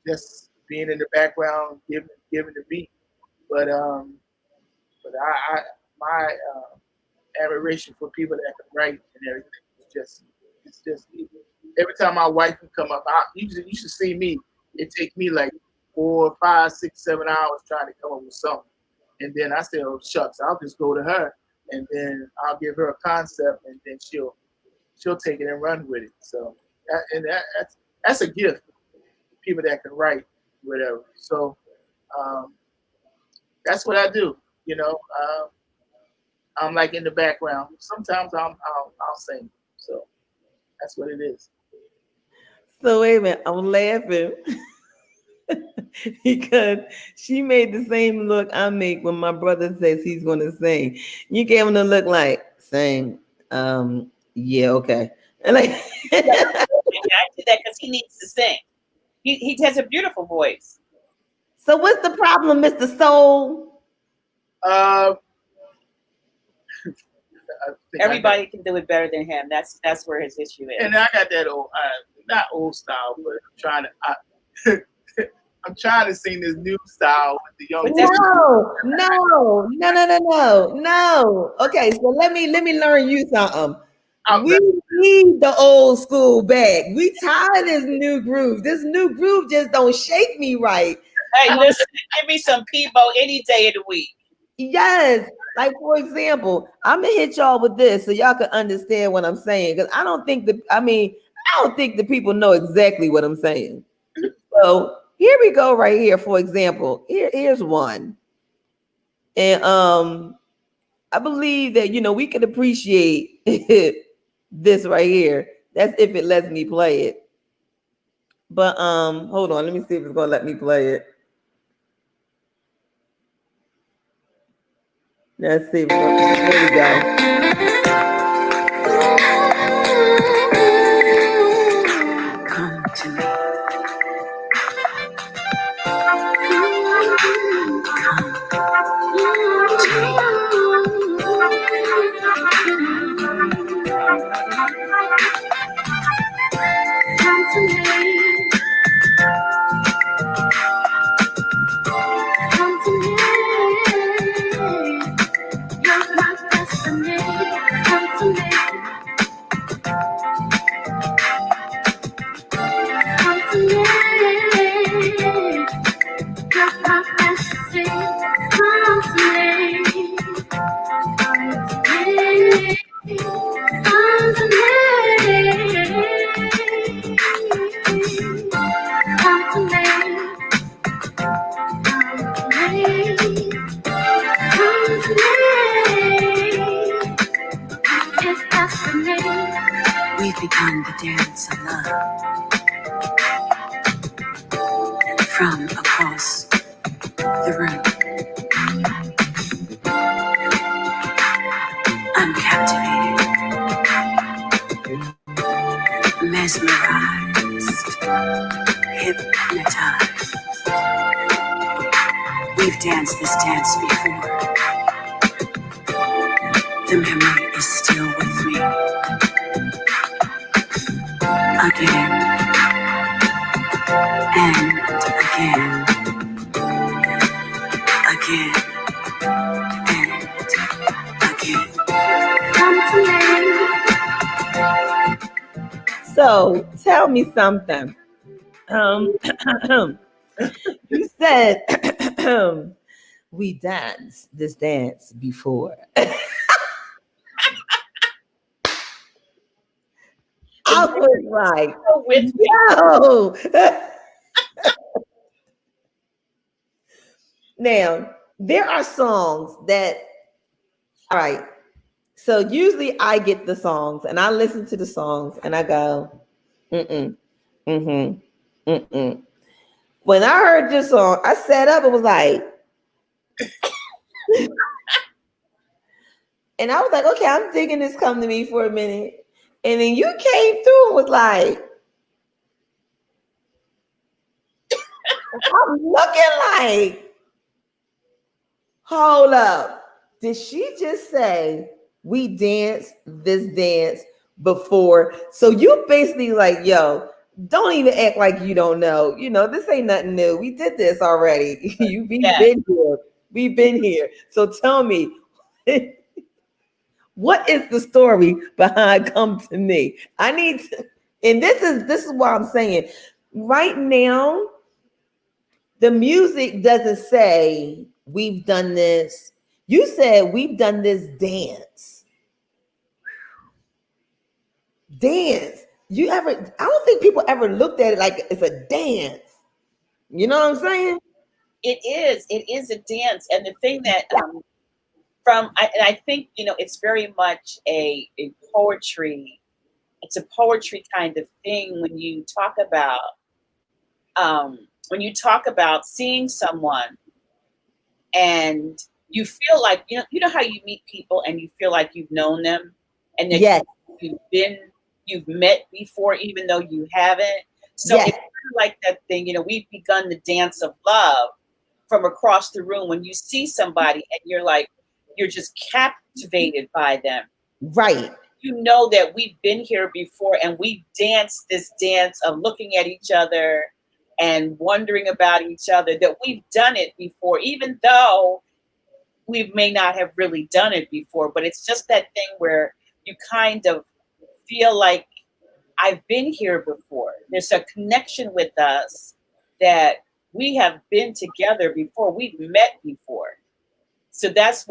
Speaker 2: just being in the background, giving the beat. But I my admiration for people that can write and everything it's just every time my wife can come up, you should see me. It takes me like 4, 5, 6, 7 hours trying to come up with something. And then I say, oh shucks, I'll just go to her, and then I'll give her a concept, and then she'll take it and run with it. So that's a gift. People that can write, whatever. So that's what I do. I'm like in the background. Sometimes I'll sing. So that's what it is.
Speaker 1: So wait a minute, I'm laughing because she made the same look I make when my brother says he's going to sing. You gave him the look like sing. Yeah, okay. And like,
Speaker 3: Yeah, I did that because he needs to sing. He has a beautiful voice.
Speaker 1: So what's the problem, Mr. Soul?
Speaker 3: Everybody can do it better than him. That's where his issue is.
Speaker 2: And I got that old, not old style, but I'm trying to sing this new style with the young.
Speaker 1: No. Okay, so let me learn you something. We need the old school back. We tired of this new groove. This new groove just don't shake me right.
Speaker 3: Hey, listen, give me some Peebo any day of the week.
Speaker 1: Yes. Like, for example, I'm gonna hit y'all with this so y'all can understand what I'm saying. Because I don't think the people know exactly what I'm saying. So here we go, right here. For example, here's one. And I believe that we can appreciate this right here. That's if it lets me play it. But hold on, let me see if it's gonna let me play it. Let's see. There we go. Come to me. Come to me. Come to me. You're my destiny. Come to me. Come to me. You're my fantasy. Come to me. Come to me. Come to me. Come to me. We've begun the dance of love from across the room. I'm captivated,
Speaker 5: mesmerized, hypnotized. We've danced this dance before. The memory is still with me. Again and again. Again and again. Come to me.
Speaker 1: So tell me something. You said we danced this dance before. I was like,
Speaker 3: With me.
Speaker 1: no. Now, there are songs that, all right. So usually I get the songs and I listen to the songs and I go, mm-mm, mm-hmm, mm-mm. When I heard this song, I sat up and was like, and I was like, okay, I'm digging this Come to Me for a minute. And then you came through and was like, I'm looking like, hold up. Did she just say we danced this dance before? So you basically like, yo, don't even act like you don't know. You know, this ain't nothing new. We did this already. We've been here. We've been here. So tell me, what is the story behind Come to Me? I need to, and this is what I'm saying. Right now, the music doesn't say we've done this. You said we've done this dance. Dance. You ever, I don't think people ever looked at it like it's a dance. You know what I'm saying?
Speaker 3: It is a dance. And the thing that and I think, it's very much a poetry. It's a poetry kind of thing when you talk about seeing someone and you feel like, you know how you meet people and you feel like you've known them and that
Speaker 1: Yes.
Speaker 3: you've met before, even though you haven't. So
Speaker 1: Yes.
Speaker 3: it's kind of like that thing, we've begun the dance of love from across the room when you see somebody and you're just captivated by them.
Speaker 1: Right.
Speaker 3: You know that we've been here before and we've danced this dance of looking at each other and wondering about each other, that we've done it before, even though we may not have really done it before. But it's just that thing where you kind of feel like I've been here before. There's a connection with us that we have been together before. We've met before. So that's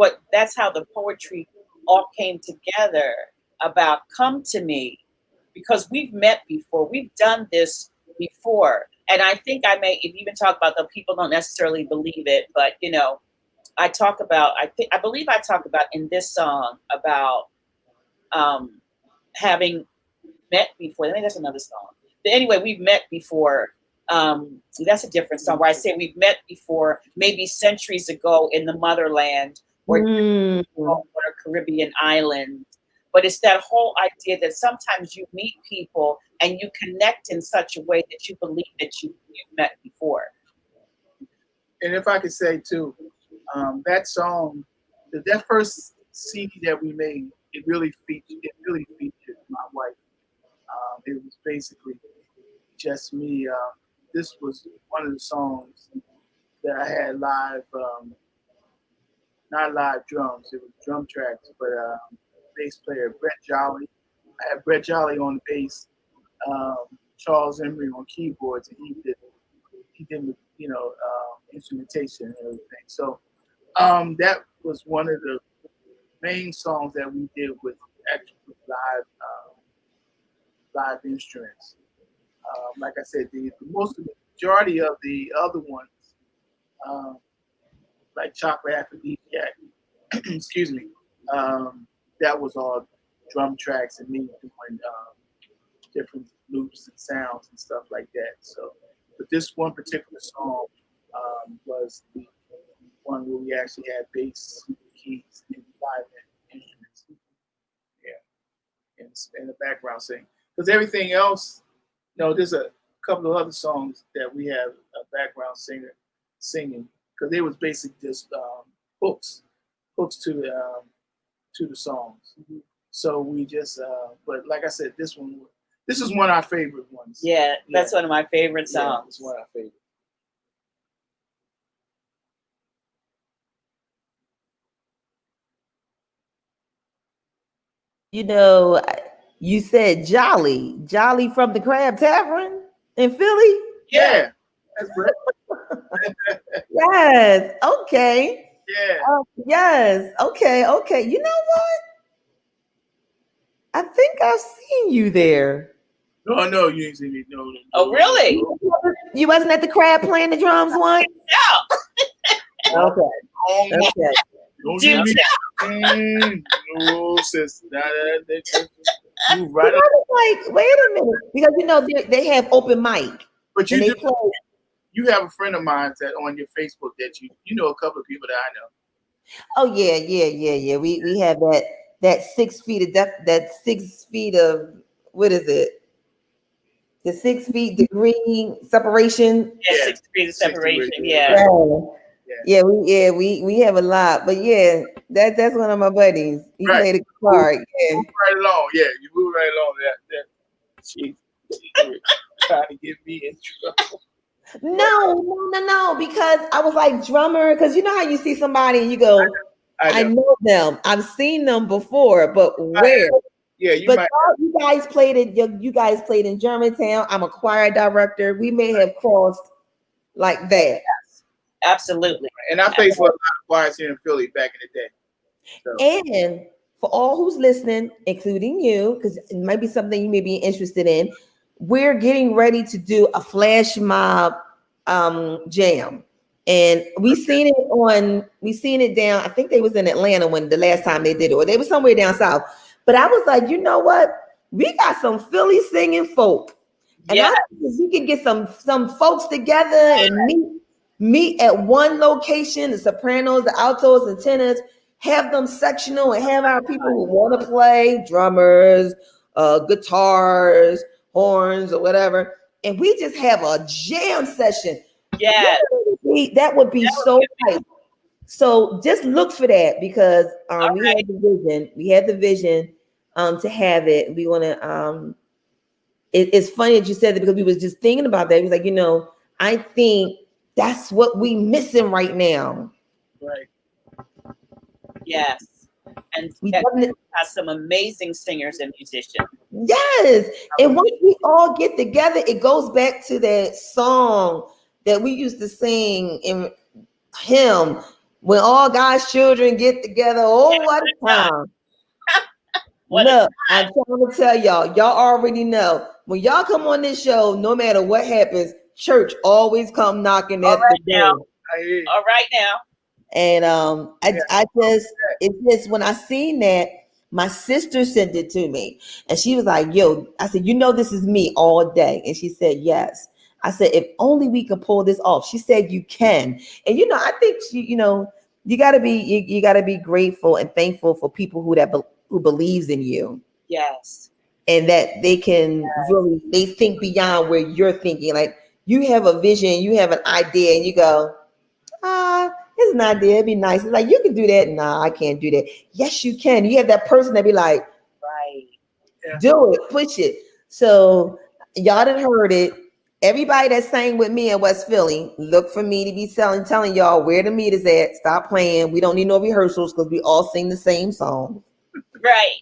Speaker 3: how the poetry all came together about Come to Me, because we've met before. We've done this before. And I think I may even talk about, though people don't necessarily believe it, but I believe I talk about in this song about having met before. I think that's another song. But anyway, we've met before. That's a different song where I say we've met before, maybe centuries ago in the motherland or a Caribbean island. But it's that whole idea that sometimes you meet people and you connect in such a way that you believe that you've met before.
Speaker 2: And if I could say too, that song, that first CD that we made, it really featured my wife. It was basically just me. This was one of the songs that I had live, not live drums. It was drum tracks, but bass player Brett Jolly. I had Brett Jolly on the bass, Charles Emery on keyboards, and he did instrumentation and everything. So that was one of the main songs that we did with actual live instruments. Like I said, the majority of the other ones, like Chocolate Aphrodisiac, excuse me, that was all drum tracks and me doing different loops and sounds and stuff like that. So, but this one particular song was the one where we actually had bass, keys, and live instruments. Yeah, and the background singing. Because everything else No, there's a couple of other songs that we have a background singer singing because they was basically just hooks to the songs. So we just, but like I said, this is one of our favorite ones.
Speaker 3: Yeah, that's one of my favorite
Speaker 2: Yeah,
Speaker 3: songs.
Speaker 2: it's one of our favorite.
Speaker 1: You know, you said Jolly from the Crab Tavern in Philly.
Speaker 2: Yeah, that's great.
Speaker 1: Yes. Okay.
Speaker 2: Yeah.
Speaker 1: Yes. Okay. Okay. You know what? I think I've seen you there.
Speaker 2: No, you ain't seen me. No.
Speaker 3: Oh, really?
Speaker 1: You wasn't at the Crab playing the drums once?
Speaker 3: No.
Speaker 1: Okay. Okay.
Speaker 2: Don't
Speaker 3: Do
Speaker 2: give me
Speaker 3: tell.
Speaker 2: no, sis. Move
Speaker 1: But
Speaker 2: right
Speaker 1: I
Speaker 2: up.
Speaker 1: was like, wait a minute, because you know they have open mic
Speaker 2: But
Speaker 1: and
Speaker 2: you
Speaker 1: they
Speaker 2: do.
Speaker 1: play.
Speaker 2: You have a friend of mine that on your Facebook that you know a couple of people that I know.
Speaker 1: Oh yeah. We have that 6 feet of depth, that 6 feet of what is it? The 6 feet degree separation.
Speaker 3: Yeah,
Speaker 2: Yeah,
Speaker 3: 6 degrees of
Speaker 2: 6
Speaker 3: separation.
Speaker 2: degrees,
Speaker 3: Yeah.
Speaker 1: We have a lot, but yeah, that's one of my buddies. He
Speaker 2: Right.
Speaker 1: played the guitar. Yeah.
Speaker 2: Move right along. Yeah, you move right along. That she trying to get me in trouble.
Speaker 1: No, because I was like drummer, because you know how you see somebody and you go, I know them, I've seen them before, but where?
Speaker 2: Yeah, you
Speaker 1: But
Speaker 2: might.
Speaker 1: you guys played it. You guys played in Germantown. I'm a choir director. We may have crossed like that.
Speaker 3: Yes, absolutely.
Speaker 2: And I played for a lot of choirs here in Philly back in the day. So.
Speaker 1: And for all who's listening, including you, because it might be something you may be interested in, we're getting ready to do a flash mob jam. And we seen it down. I think they was in Atlanta when the last time they did it, or they were somewhere down south. But I was like, you know what? We got some Philly singing folk. And I think if we can get some folks together and meet at one location, the sopranos, the altos, and tenors, have them sectional and have our people who want to play, drummers, guitars, horns, or whatever. And we just have a jam session.
Speaker 3: Yeah.
Speaker 1: That would be so nice. So just look for that because we
Speaker 3: right.
Speaker 1: had the vision. We had the vision to have it. We want to. It's funny that you said that because we was just thinking about that. He was like, I think that's what we missing right now.
Speaker 2: Right.
Speaker 3: Yes. And
Speaker 1: We
Speaker 3: has
Speaker 1: definitely
Speaker 3: some amazing singers and musicians.
Speaker 1: Yes. And once we all get together, it goes back to that song that we used to sing in hymn when all God's children get together. Oh, what a time. Look, I'm trying to tell y'all already know when y'all come on this show, no matter what happens, church always come knocking at the door.
Speaker 3: All right now.
Speaker 1: And it's just when I seen that, my sister sent it to me and she was like, yo, I said, this is me all day. And she said, yes. I said, if only we could pull this off. She said, you can. And, I think, you gotta be grateful and thankful for people who believes in you.
Speaker 3: Yes.
Speaker 1: And that they can really, they think beyond where you're thinking. Like you have a vision, you have an idea and you go, it's an idea. It'd be nice. It's like, you can do that. Nah, I can't do that. Yes, you can. You have that person that be like,
Speaker 3: right,
Speaker 1: do it, push it. So y'all done heard it. Everybody that sang with me in West Philly, look for me to be telling y'all where the meet is at. Stop playing. We don't need no rehearsals because we all sing the same song.
Speaker 3: Right.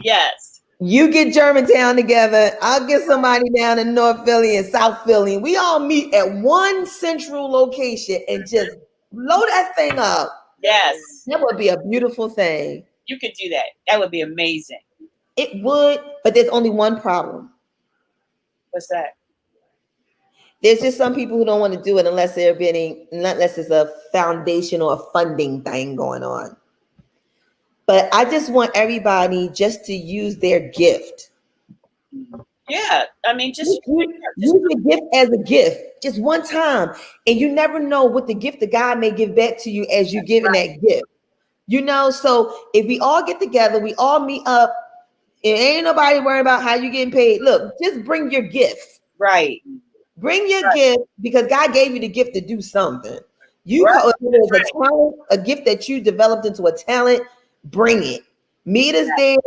Speaker 3: Yes.
Speaker 1: You get Germantown together. I'll get somebody down in North Philly and South Philly. We all meet at one central location and just blow that thing up.
Speaker 3: Yes.
Speaker 1: That would be a beautiful thing.
Speaker 3: You could do that. That would be amazing.
Speaker 1: It would, but there's only one problem.
Speaker 3: What's that?
Speaker 1: There's just some people who don't want to do it unless it's a foundation or a funding thing going on. But I just want everybody just to use their gift.
Speaker 3: Yeah, I mean, just
Speaker 1: use your gift as a gift, just one time, and you never know what the gift of God may give back to you as you giving that gift. So if we all get together, we all meet up It ain't nobody worrying about how you getting paid. Look, just bring your gift.
Speaker 3: Right.
Speaker 1: Bring your gift because God gave you the gift to do something. You
Speaker 3: Right.
Speaker 1: call it a talent, a gift that you developed into a talent. Bring it. Meet us there.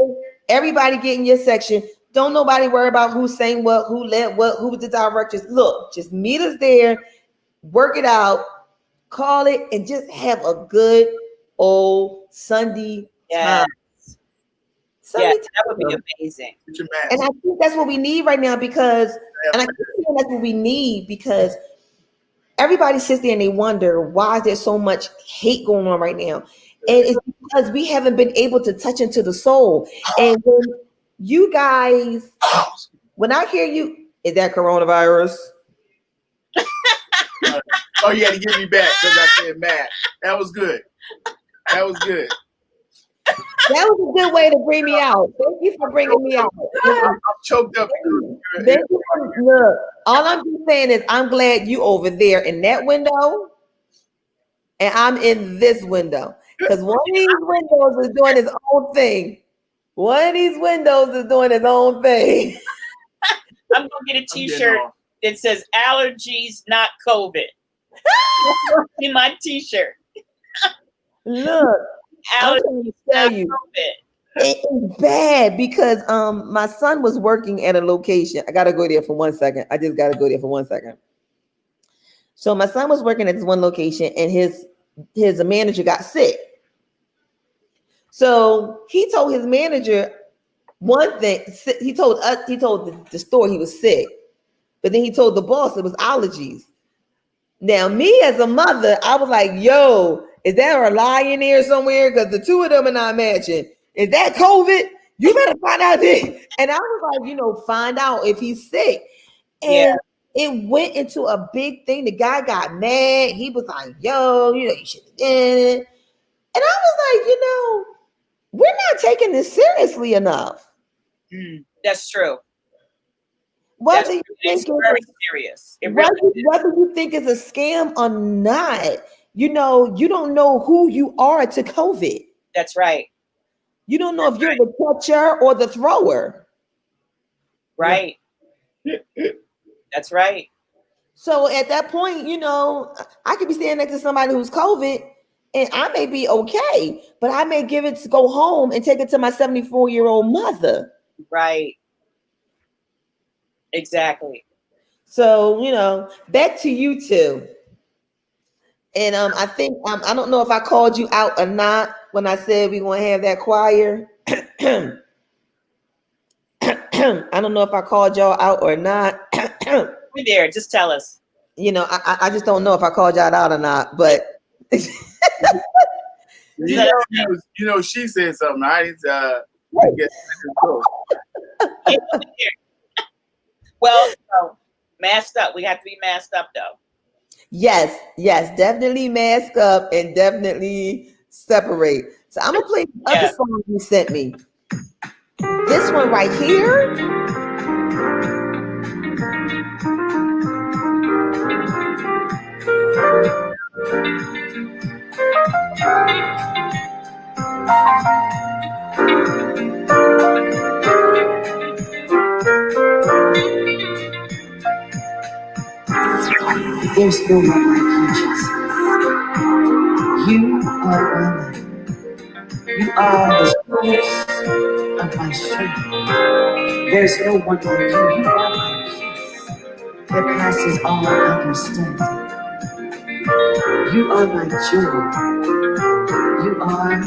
Speaker 1: Everybody get in your section. Don't nobody worry about who sang what, who led what, who was the directors. Look, just meet us there. Work it out. Call it and just have a good old Sunday time.
Speaker 3: Yeah, that would be amazing.
Speaker 1: And I think that's what we need right now because, and I keep saying that's what we need because everybody sits there and they wonder why is there so much hate going on right now, and it's because we haven't been able to touch into the soul. And when you guys, when I hear you, is that coronavirus?
Speaker 2: Oh, you had to give me back because I said mad. That was good. That was good.
Speaker 1: That was a good way to bring me out. Thank you for bringing me out.
Speaker 2: I'm choked up.
Speaker 1: Look, all I'm just saying is I'm glad you over there in that window and I'm in this window. Because one of these windows is doing its own thing. One of these windows is doing its own thing.
Speaker 3: I'm going to get a t-shirt that says allergies, not COVID. In my t-shirt.
Speaker 1: Look, I'm trying to tell you, it's bad because my son was working at a location. I gotta go there for 1 second. I just gotta go there for 1 second. So my son was working at this one location, and his manager got sick. So he told his manager one thing. He told the store he was sick, but then he told the boss it was allergies. Now, me as a mother, I was like, yo, is there a lie in there somewhere? Because the two of them are not matching. Is that COVID? You better find out this. And I was like, find out if he's sick. And it went into a big thing. The guy got mad. He was like, yo, you should have done it. And I was like, we're not taking this seriously enough.
Speaker 3: That's true.
Speaker 1: Whether you think
Speaker 3: it's very serious.
Speaker 1: Whether you think it's a scam or not, you don't know who you are to COVID.
Speaker 3: That's right.
Speaker 1: You don't know if you're the catcher or the thrower.
Speaker 3: Right. That's right.
Speaker 1: So at that point, I could be standing next to somebody who's COVID and I may be okay, but I may give it to go home and take it to my 74-year-old mother.
Speaker 3: Right. Exactly.
Speaker 1: So, back to you two. And I think I don't know if I called you out or not when I said we're going to have that choir. I don't know if I called y'all out or not.
Speaker 3: We're there. Just tell us.
Speaker 1: I just don't know if I called y'all out or not, but
Speaker 2: she said something. I guess
Speaker 3: well, masked up. We have to be masked up though.
Speaker 1: Yes, definitely mask up and definitely separate. So I'm gonna play the other song you sent me. This one right here.
Speaker 5: There's no one like you, Jesus. You are my life. You are the source of my strength. There's no one like you. You are my peace that passes all understanding. You are my joy. You are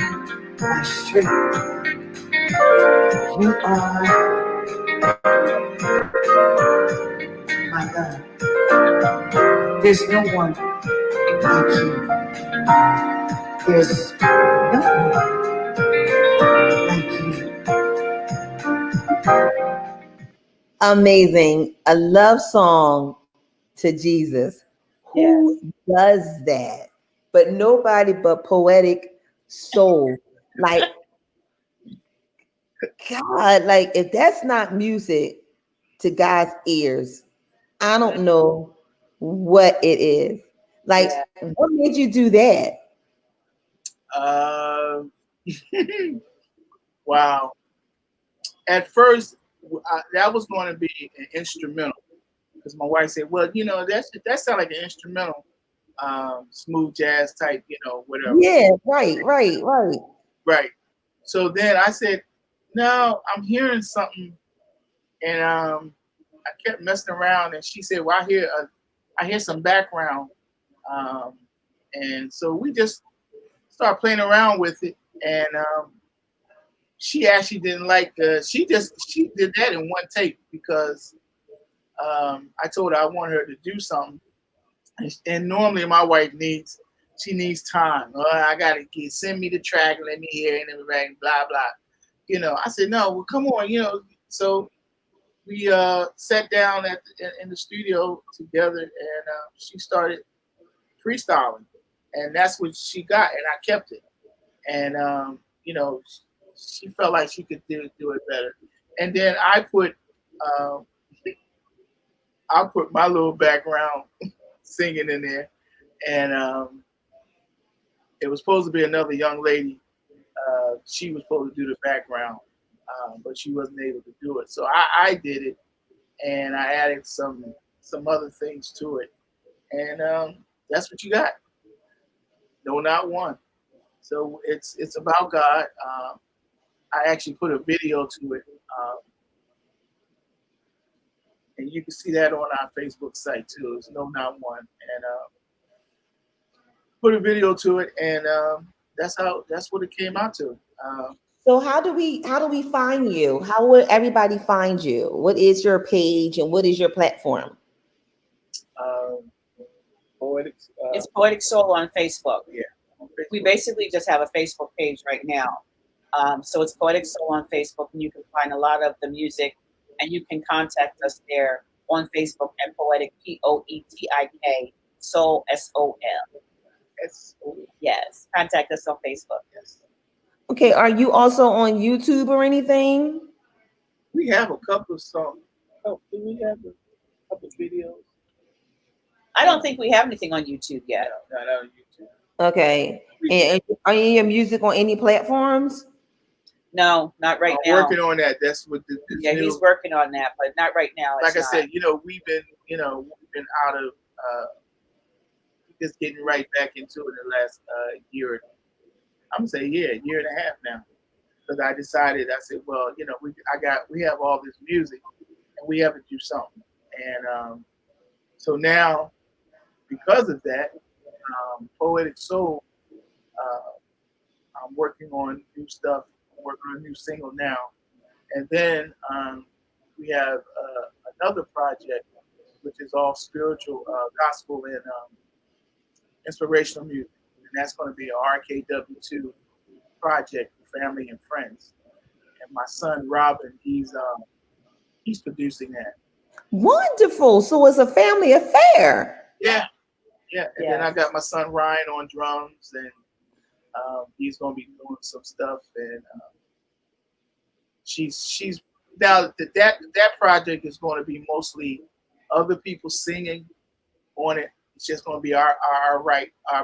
Speaker 5: my strength. You are my love. There's no one like you. There's no one like you.
Speaker 1: Amazing. A love song to Jesus. Who does that? But nobody but Poetik Sol. Like, God, like if that's not music to God's ears, I don't know what it is. Like, what made you do that?
Speaker 2: Wow. at first that was going to be an instrumental because my wife said, "Well, that sounds like an instrumental, smooth jazz type, whatever."
Speaker 1: Yeah, right.
Speaker 2: Right. So then I said, "No, I'm hearing something," and I kept messing around, and she said, "Well, I hear some background," um, and so we just started playing around with it, and she actually didn't like. She did that in one take because I told her I want her to do something, and normally my wife she needs time. I gotta send me the track, let me hear it, and everything, blah blah. I said no. Well, come on, So we sat down in the studio together, and she started freestyling, and that's what she got, and I kept it, and she felt like she could do it better, and then um, I put my little background singing in there, and it was supposed to be another young lady. She was supposed to do the background, but she wasn't able to do it, so I did it, and I added some other things to it, and that's what you got. No, not one. So it's about God. I actually put a video to it, and you can see that on our Facebook site too. It's No Not One, and put a video to it, and that's what it came out to.
Speaker 1: So how do we find you? How will everybody find you? What is your page and what is your platform?
Speaker 2: Poetic.
Speaker 3: It's Poetik Sol on Facebook.
Speaker 2: Yeah. On Facebook.
Speaker 3: We basically just have a Facebook page right now. So it's Poetik Sol on Facebook, and you can find a lot of the music, and you can contact us there on Facebook at Poetik, Poetik, Sol, Sol. Yes, contact us on Facebook.
Speaker 2: Yes.
Speaker 1: Okay, are you also on YouTube or anything?
Speaker 2: We have a couple of songs. Oh, do we have a couple of videos?
Speaker 3: I don't think we have anything on YouTube yet.
Speaker 2: No, not on YouTube.
Speaker 1: Okay. And are you in your music on any platforms?
Speaker 3: No, not right
Speaker 2: I'm
Speaker 3: now.
Speaker 2: working on that. That's what
Speaker 3: he's working on that, but not right now.
Speaker 2: Like I said, we've been out of just getting right back into it the last year. I'm gonna say year and a half now, because I decided. I said, well, we have all this music, and we have to do something, and so now, because of that, Poetik Sol, I'm working on new stuff. I'm working on a new single now, and then we have another project, which is all spiritual, gospel, and inspirational music, and that's going to be an RKW2 project for family and friends. And my son Robin, he's producing that.
Speaker 1: Wonderful. So it's a family affair.
Speaker 2: Yeah. And then I got my son Ryan on drums, and he's going to be doing some stuff. And she's now that project is going to be mostly other people singing on it. It's just going to be our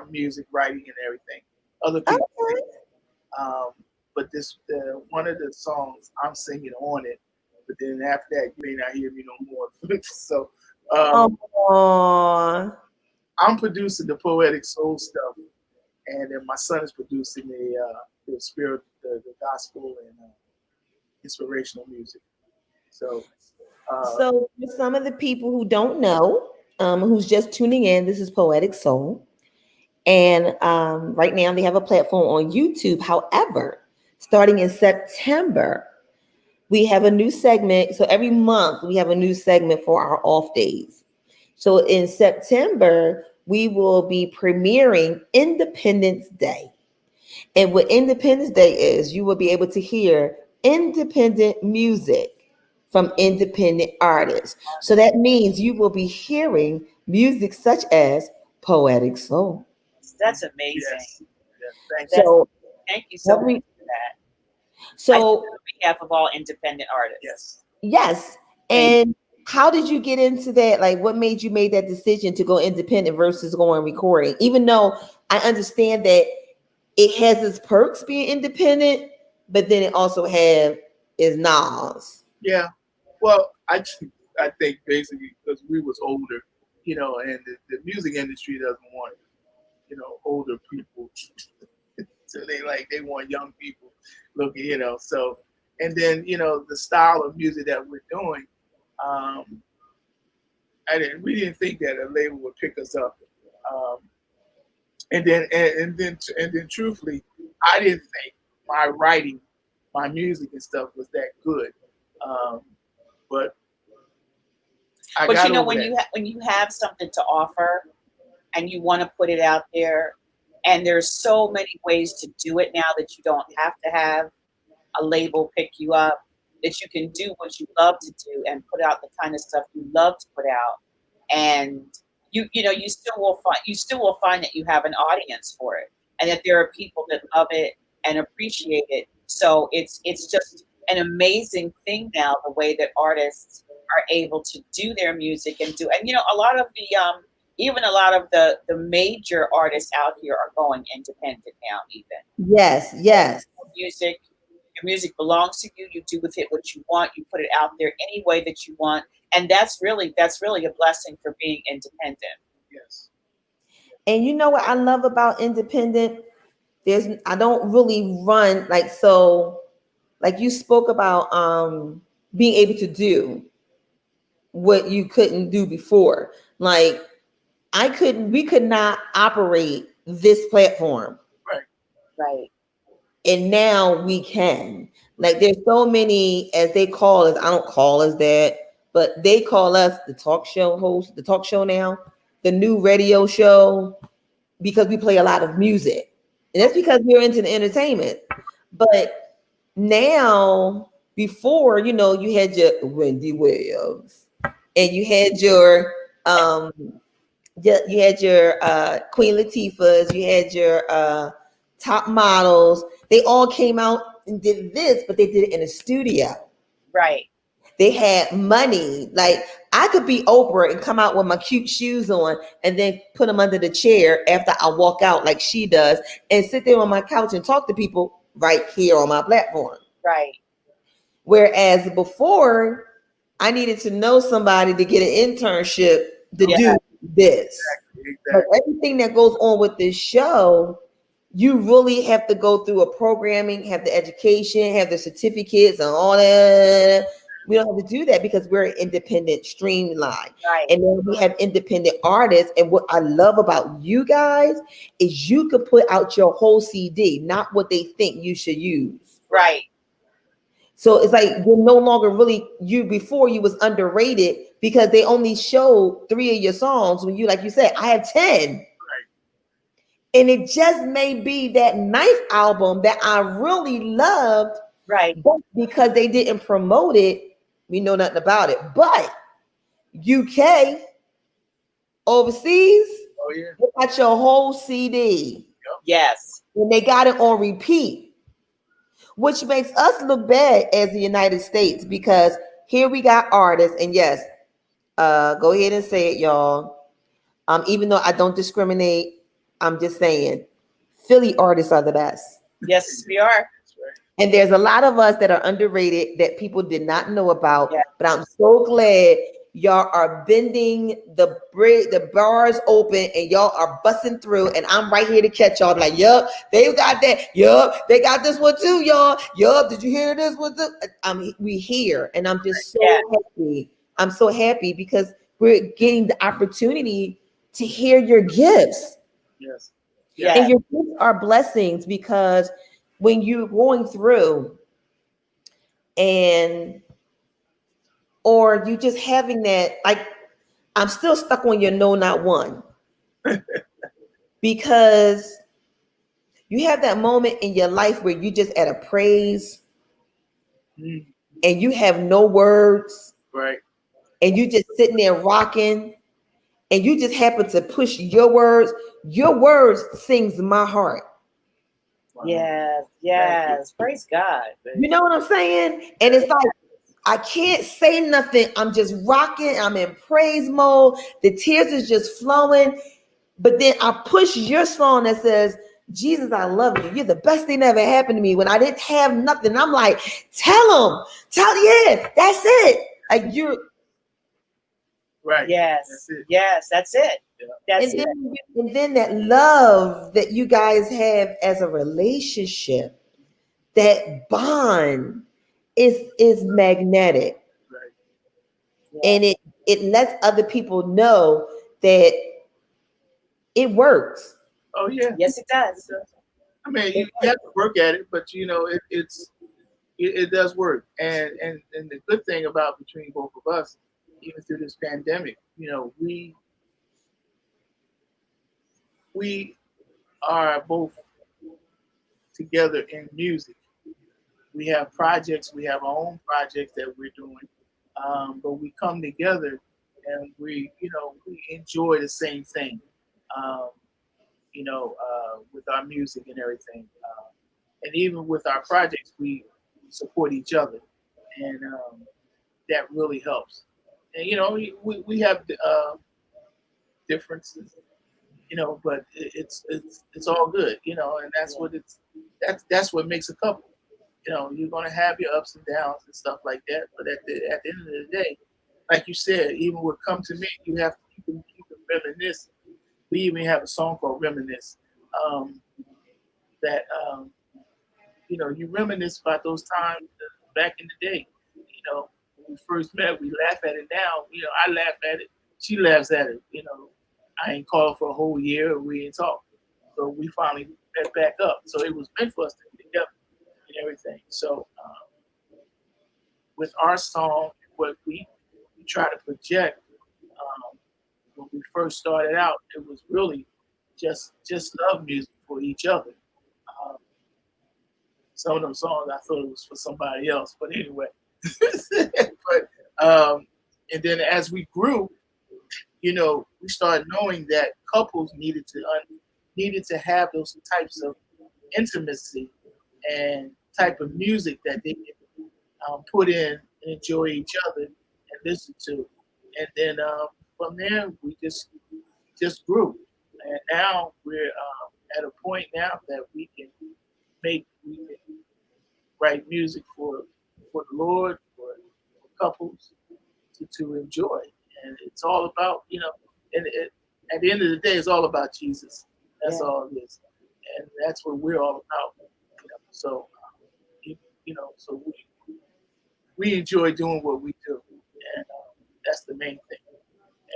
Speaker 2: music writing and everything. Other people sing. But this one of the songs I'm singing on it. But then after that, you may not hear me no more. So I'm producing the Poetik Sol stuff, and then my son is producing the spirit, the gospel, and inspirational music. So
Speaker 1: for some of the people who don't know, who's just tuning in, this is Poetik Sol, and right now they have a platform on YouTube. However, starting in September, we have a new segment. So every month we have a new segment for our off days. So in September, we will be premiering Independence Day. And what Independence Day is, you will be able to hear independent music from independent artists. So that means you will be hearing music such as Poetik Sol.
Speaker 3: That's amazing.
Speaker 2: Yes. Thank
Speaker 3: you so much for that.
Speaker 1: So
Speaker 3: on behalf of all independent artists.
Speaker 1: Yes. And how did you get into that? Like, what made you make that decision to go independent versus going recording? Even though I understand that it has its perks being independent, but then it also have is Nas.
Speaker 2: Yeah. Well, I think basically because we was older, and the music industry doesn't want, older people. So they want young people looking, So, and then the style of music that we're doing, um, we didn't think that a label would pick us up, and then truthfully, I didn't think my writing, my music and stuff was that good, but I
Speaker 3: But
Speaker 2: got over
Speaker 3: when
Speaker 2: that.
Speaker 3: when you have something to offer and you want to put it out there, and there's so many ways to do it now that you don't have to have a label pick you up, that you can do what you love to do and put out the kind of stuff you love to put out, and you still will find that you have an audience for it, and that there are people that love it and appreciate it. So it's just an amazing thing now, the way that artists are able to do their music and a lot of even a lot of the major artists out here are going independent now. Even
Speaker 1: Yes, yes.
Speaker 3: music, your music belongs to you. You do with it what you want. You put it out there any way that you want, and that's really a blessing for being independent.
Speaker 2: Yes.
Speaker 1: And you know what I love about independent? I don't really run like you spoke about being able to do what you couldn't do before. Like we could not operate this platform.
Speaker 3: Right.
Speaker 1: And now we can. Like there's so many, as they call us, I don't call us that, but they call us the talk show host, the talk show now, the new radio show, because we play a lot of music. And that's because we're into the entertainment. But now, before, you had your Wendy Williams and you had your Queen Latifahs, you had your top models. They all came out and did this, but they did it in a studio.
Speaker 3: Right.
Speaker 1: They had money. Like I could be Oprah and come out with my cute shoes on and then put them under the chair after I walk out like she does and sit there on my couch and talk to people right here on my platform.
Speaker 3: Right.
Speaker 1: Whereas before, I needed to know somebody to get an internship to do this.
Speaker 2: Exactly.
Speaker 1: But everything that goes on with this show, you really have to go through a programming, have the education, have the certificates and all that. We don't have to do that because we're independent, streamlined.
Speaker 3: Right.
Speaker 1: And then we have independent artists. And what I love about you guys is you could put out your whole CD, not what they think you should use.
Speaker 3: Right.
Speaker 1: So it's like you're no longer really before you was underrated because they only showed 3 of your songs when like you said, I have 10.
Speaker 2: Right.
Speaker 1: And it just may be that ninth album that I really loved.
Speaker 3: Right.
Speaker 1: But because they didn't promote it, we know nothing about it. But UK, overseas, they got your whole CD.
Speaker 3: Yes.
Speaker 1: And they got it on repeat, which makes us look bad as the United States because here we got artists. And yes, go ahead and say it, y'all. Even though I don't discriminate, I'm just saying Philly artists are the best.
Speaker 3: Yes, we are.
Speaker 1: And there's a lot of us that are underrated that people did not know about. Yeah. But I'm so glad y'all are bending the bars open and y'all are busting through. And I'm right here to catch y'all. Like, yup, they got that. Yup, they got this one too, y'all. Yup, did you hear this one too? We here. And I'm just so happy. I'm so happy because we're getting the opportunity to hear your gifts.
Speaker 2: Yes.
Speaker 3: Yeah.
Speaker 1: And your gifts are blessings because when you're going through or you just having that, like, I'm still stuck on your no, not one. Because you have that moment in your life where you just at a praise and you have no words.
Speaker 2: Right.
Speaker 1: And you just sitting there rocking and you just happen to push your words sings my heart.
Speaker 3: Yes. Praise God.
Speaker 1: You know what I'm saying? And it's like, I can't say nothing. I'm just rocking. I'm in praise mode. The tears is just flowing. But then I push your song that says, Jesus, I love you. You're the best thing that ever happened to me when I didn't have nothing. I'm like, tell him, yeah, that's it. Like you're
Speaker 2: Right.
Speaker 3: Yes.
Speaker 2: That's it.
Speaker 3: Yes, that's it.
Speaker 2: Yeah.
Speaker 3: That's
Speaker 1: and
Speaker 3: it.
Speaker 1: then, and then that love that you guys have as a relationship, that bond is magnetic.
Speaker 2: Right.
Speaker 1: And it lets other people know that it works.
Speaker 2: Oh yeah.
Speaker 3: Yes, it does.
Speaker 2: I mean, you have to work at it, but you know, it does work. And the good thing about between both of us, even through this pandemic, you know, we are both together in music. We have projects, we have our own projects that we're doing, but we come together and we enjoy the same thing, um, with our music and everything. And even with our projects, we support each other, and that really helps. And we have differences, but it's all good, and that's what makes a couple. You're gonna have your ups and downs and stuff like that, but at the end of the day, like you said, even with "Come to Me," you can reminisce. We even have a song called "Reminisce," that you reminisce about those times back in the day. When we first met, we laugh at it now. I laugh at it, she laughs at it. I ain't called for a whole year, we ain't talked, so we finally met back up. So it was meant for us to be together and everything. So with our song, what we try to project, when we first started out, it was really just love music for each other. Um, some of them songs I thought it was for somebody else, but anyway. but and then as we grew, we started knowing that couples needed to have those types of intimacy and type of music that they can put in and enjoy each other and listen to. And then from there, we just grew. And now we're at a point now that we can write music for the Lord, for couples to enjoy. And it's all about, at the end of the day, it's all about Jesus. That's all it is. And that's what we're all about. So, so we enjoy doing what we do. And that's the main thing.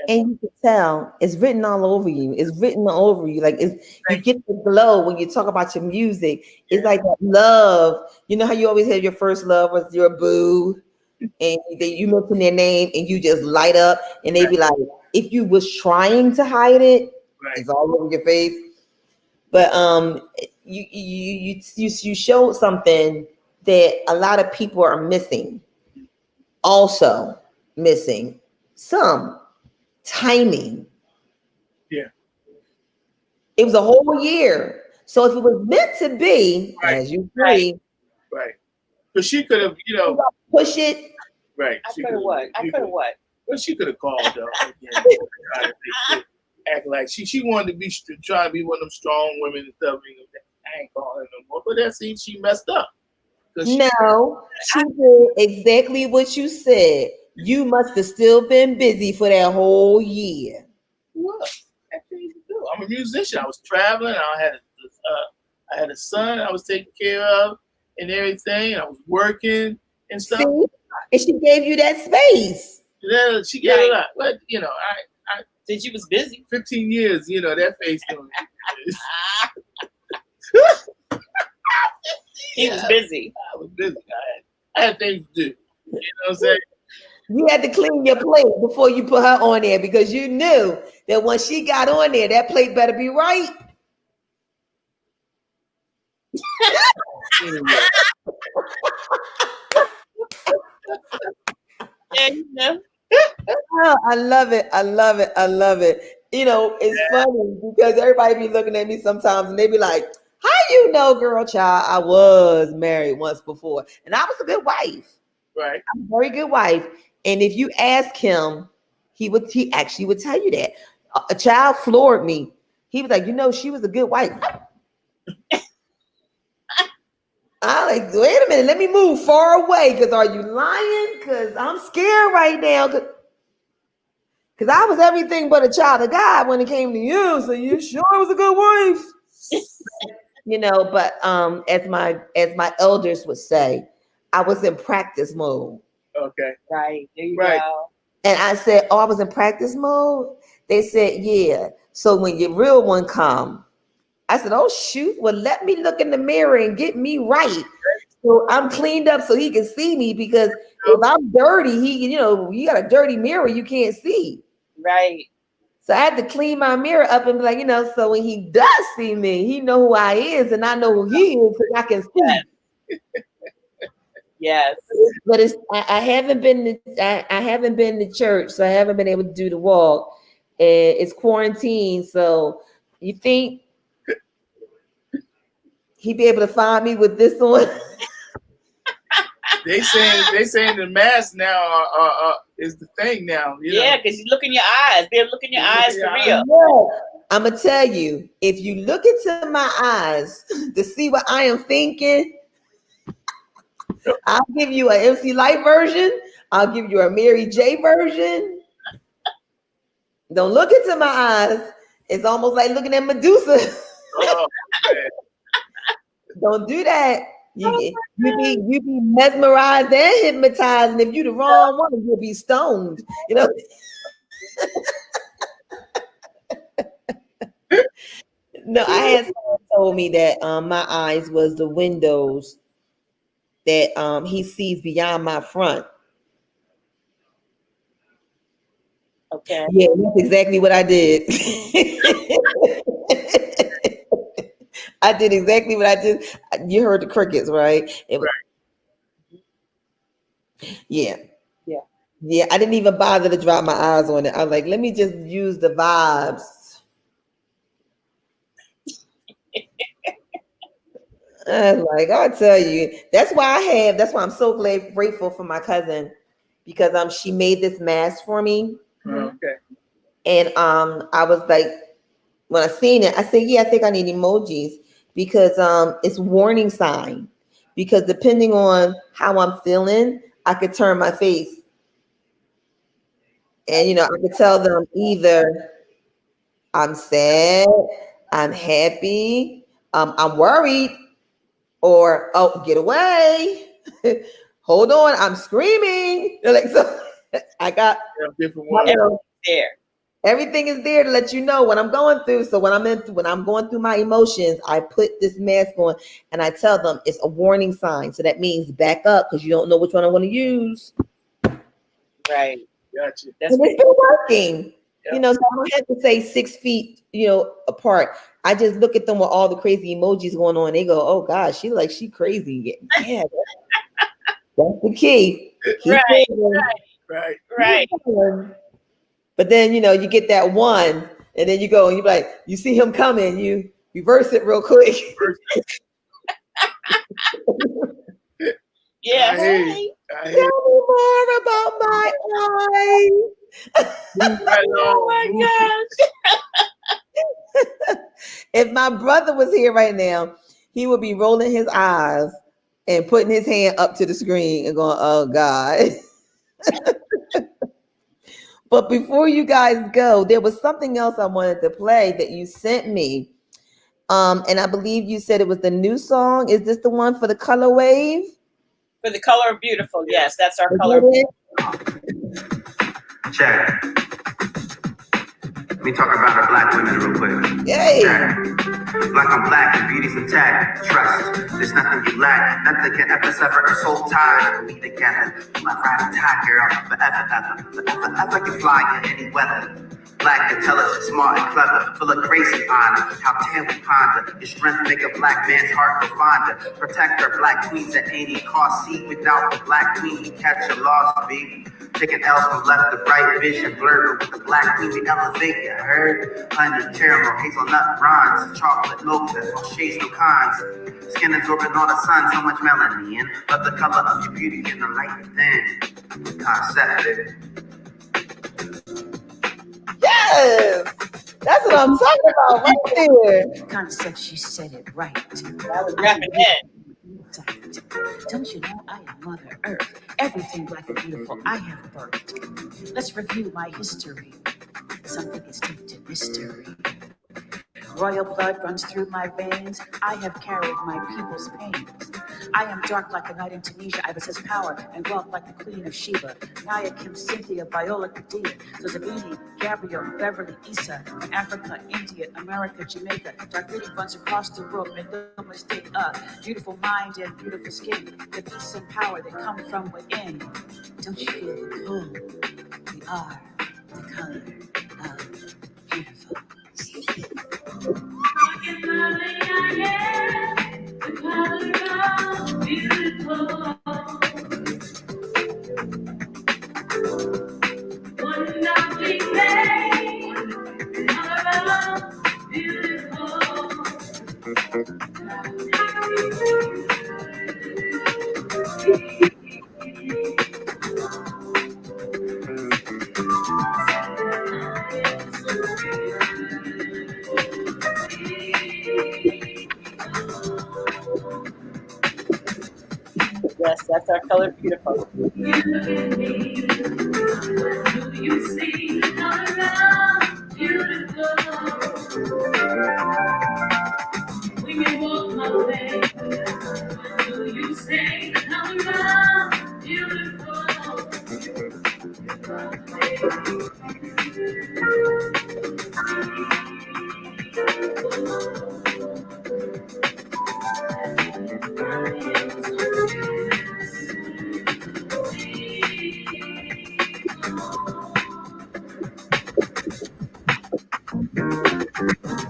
Speaker 1: And you can tell it's written all over you. It's written all over you. Like you get the glow when you talk about your music. It's like that love. You know how you always have your first love was your boo, and you mention their name and you just light up, and they be like, if you was trying to hide it, it's all over your face. But you showed something that a lot of people are missing. Also missing some timing.
Speaker 2: Yeah.
Speaker 1: It was a whole year. So if it was meant to be, as you agree,
Speaker 2: right. But she could have,
Speaker 1: push it.
Speaker 2: Right.
Speaker 3: I could have what?
Speaker 2: Well, she could have called though. Act like she wanted to be trying to be one of them strong women and stuff. I ain't calling her no more. But she messed up.
Speaker 1: She did exactly what you said. You must have still been busy for that whole year.
Speaker 2: What? I'm a musician. I was traveling. I had a son I was taking care of and everything. I was working and stuff.
Speaker 1: See? And she gave you that space.
Speaker 2: Yeah, she gave it up. But I
Speaker 3: said you was busy.
Speaker 2: 15 years, that face doing
Speaker 3: He was busy.
Speaker 2: I was busy. I had things to do. You know what I'm saying?
Speaker 1: You had to clean your plate before you put her on there because you knew that when she got on there, that plate better be right. Oh, I love it. I love it. I love it. It's funny because everybody be looking at me sometimes and they be like, how you know, girl, child, I was married once before. And I was a good wife.
Speaker 2: Right.
Speaker 1: I'm a very good wife. And if you ask him, he actually would tell you that. A child floored me. He was like, she was a good wife. I like, wait a minute, let me move far away. Because are you lying? Because I'm scared right now. Because I was everything but a child of God when it came to you. So you sure was a good wife. But as my elders would say, I was in practice mode.
Speaker 2: Okay.
Speaker 3: Right. There you
Speaker 2: Right.
Speaker 3: go.
Speaker 1: And I said, oh, I was in practice mode? They said, yeah. So when your real one come, I said, oh, shoot. Well, let me look in the mirror and get me right. So I'm cleaned up so he can see me, because if I'm dirty, you got a dirty mirror, you can't see.
Speaker 3: Right.
Speaker 1: So I had to clean my mirror up and be like, so when he does see me, he know who I is and I know who he is, because I can see.
Speaker 3: Yes.
Speaker 1: But I haven't been to church, so I haven't been able to do the walk. And it's quarantine, so you think he'd be able to find me with this on?
Speaker 2: They saying the mask now is the thing now.
Speaker 3: Yeah, because you look in your eyes. They're looking in your eyes for real.
Speaker 1: Yeah. I'm gonna tell you, if you look into my eyes to see what I am thinking, I'll give you an MC Light version. I'll give you a Mary J version. Don't look into my eyes. It's almost like looking at Medusa.
Speaker 2: Oh,
Speaker 1: Don't do that. You be mesmerized and hypnotized, and if you the wrong one, you'll be stoned. No, I had someone told me that my eyes was the windows that he sees beyond my front.
Speaker 3: Okay.
Speaker 1: Yeah, that's exactly what I did. I did exactly what I did. You heard the crickets, right?
Speaker 2: right.
Speaker 1: Yeah.
Speaker 3: Yeah.
Speaker 1: Yeah, I didn't even bother to drop my eyes on it. I was like, let me just use the vibes. I'll tell you. That's why I'm so grateful for my cousin, because she made this mask for me.
Speaker 2: Okay.
Speaker 1: And I was like, when I seen it, I said, yeah, I think I need emojis, because it's warning sign. Because depending on how I'm feeling, I could turn my face. And I could tell them either I'm sad, I'm happy, I'm worried, or oh, get away. Hold on, I'm screaming. Like, so I got
Speaker 2: different ones
Speaker 3: there.
Speaker 1: Everything is there to let you know what I'm going through. So when I'm going through my emotions, I put this mask on and I tell them it's a warning sign. So that means back up, because you don't know which one I want to use.
Speaker 3: Right.
Speaker 2: Gotcha.
Speaker 1: It's been working. Yep. So I don't have to say 6 feet, apart. I just look at them with all the crazy emojis going on. They go, oh gosh, she crazy. Yeah. That's the key.
Speaker 3: Right.
Speaker 1: But then, you get that one, and then you go and you be like, you see him coming, you reverse it real quick.
Speaker 3: Yeah.
Speaker 1: Tell me more about my eyes.
Speaker 3: Oh my
Speaker 1: gosh. If my brother was here right now, he would be rolling his eyes and putting his hand up to the screen and going, oh God. But before you guys go, there was something else I wanted to play that you sent me. And I believe you said it was the new song. Is this the one for the color wave?
Speaker 3: For the color of beautiful. Yes, that's our color.
Speaker 5: Check. Let me talk about our black women real quick.
Speaker 1: Yay.
Speaker 5: Black on black, and beauty's intact. Trust, there's nothing you lack. Nothing can ever sever our soul ties. We together, my ride and tie, girl. Forever can fly in any weather. Black, intelligent, smart, and clever, full of grace and honor. How dare we ponder? Your strength make a black man's heart go fonder. Protect our black queens at any cost. See, without the black queen, we catch a loss, baby. Taking L's from left to right, vision blurred, but with the black queen we elevate. You heard? Honey, caramel, hazelnut, bronze, chocolate milk, that's all shades, no cons. Skin absorbing all the sun, so much melanin. But the color of your beauty in the light within. Concept, baby.
Speaker 1: Yes, that's what I'm talking about right there.
Speaker 5: Concept, she said it right.
Speaker 3: That was rapping in.
Speaker 5: Don't you know I am Mother Earth? Everything black and beautiful I have birthed. Let's review my history. Something is steeped in mystery. Royal blood runs through my veins. I have carried my people's pains. I am dark like the night in Tunisia. I possess power and wealth like the Queen of Sheba. Naya, Kim, Cynthia, Viola, Kadia, Zozabini, Gabrielle, Beverly, Issa, Africa, India, America, Jamaica. Dark beauty runs across the world. Make no mistake. Beautiful mind and beautiful skin. The peace and power that come from within. Don't you feel the pull? We are the color of beautiful.
Speaker 3: Yes, that's our color beautiful.
Speaker 5: You see, around beautiful. When you walk my way, do you say, around beautiful?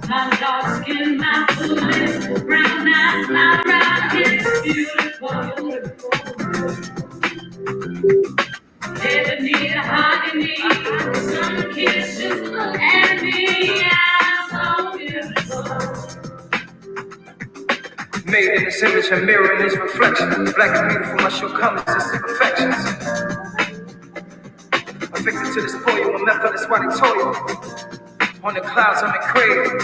Speaker 5: My dark skin, my blue lips, brown eyes, my brown hips, beautiful. Ebony, mahogany, some kisses look at me, I'm so beautiful. Made in this image, a mirror in its reflection. Black and beautiful, my shortcomings, this is perfection. Addicted to this poem, I'm left on this white toil. On the clouds, I'm in cradle.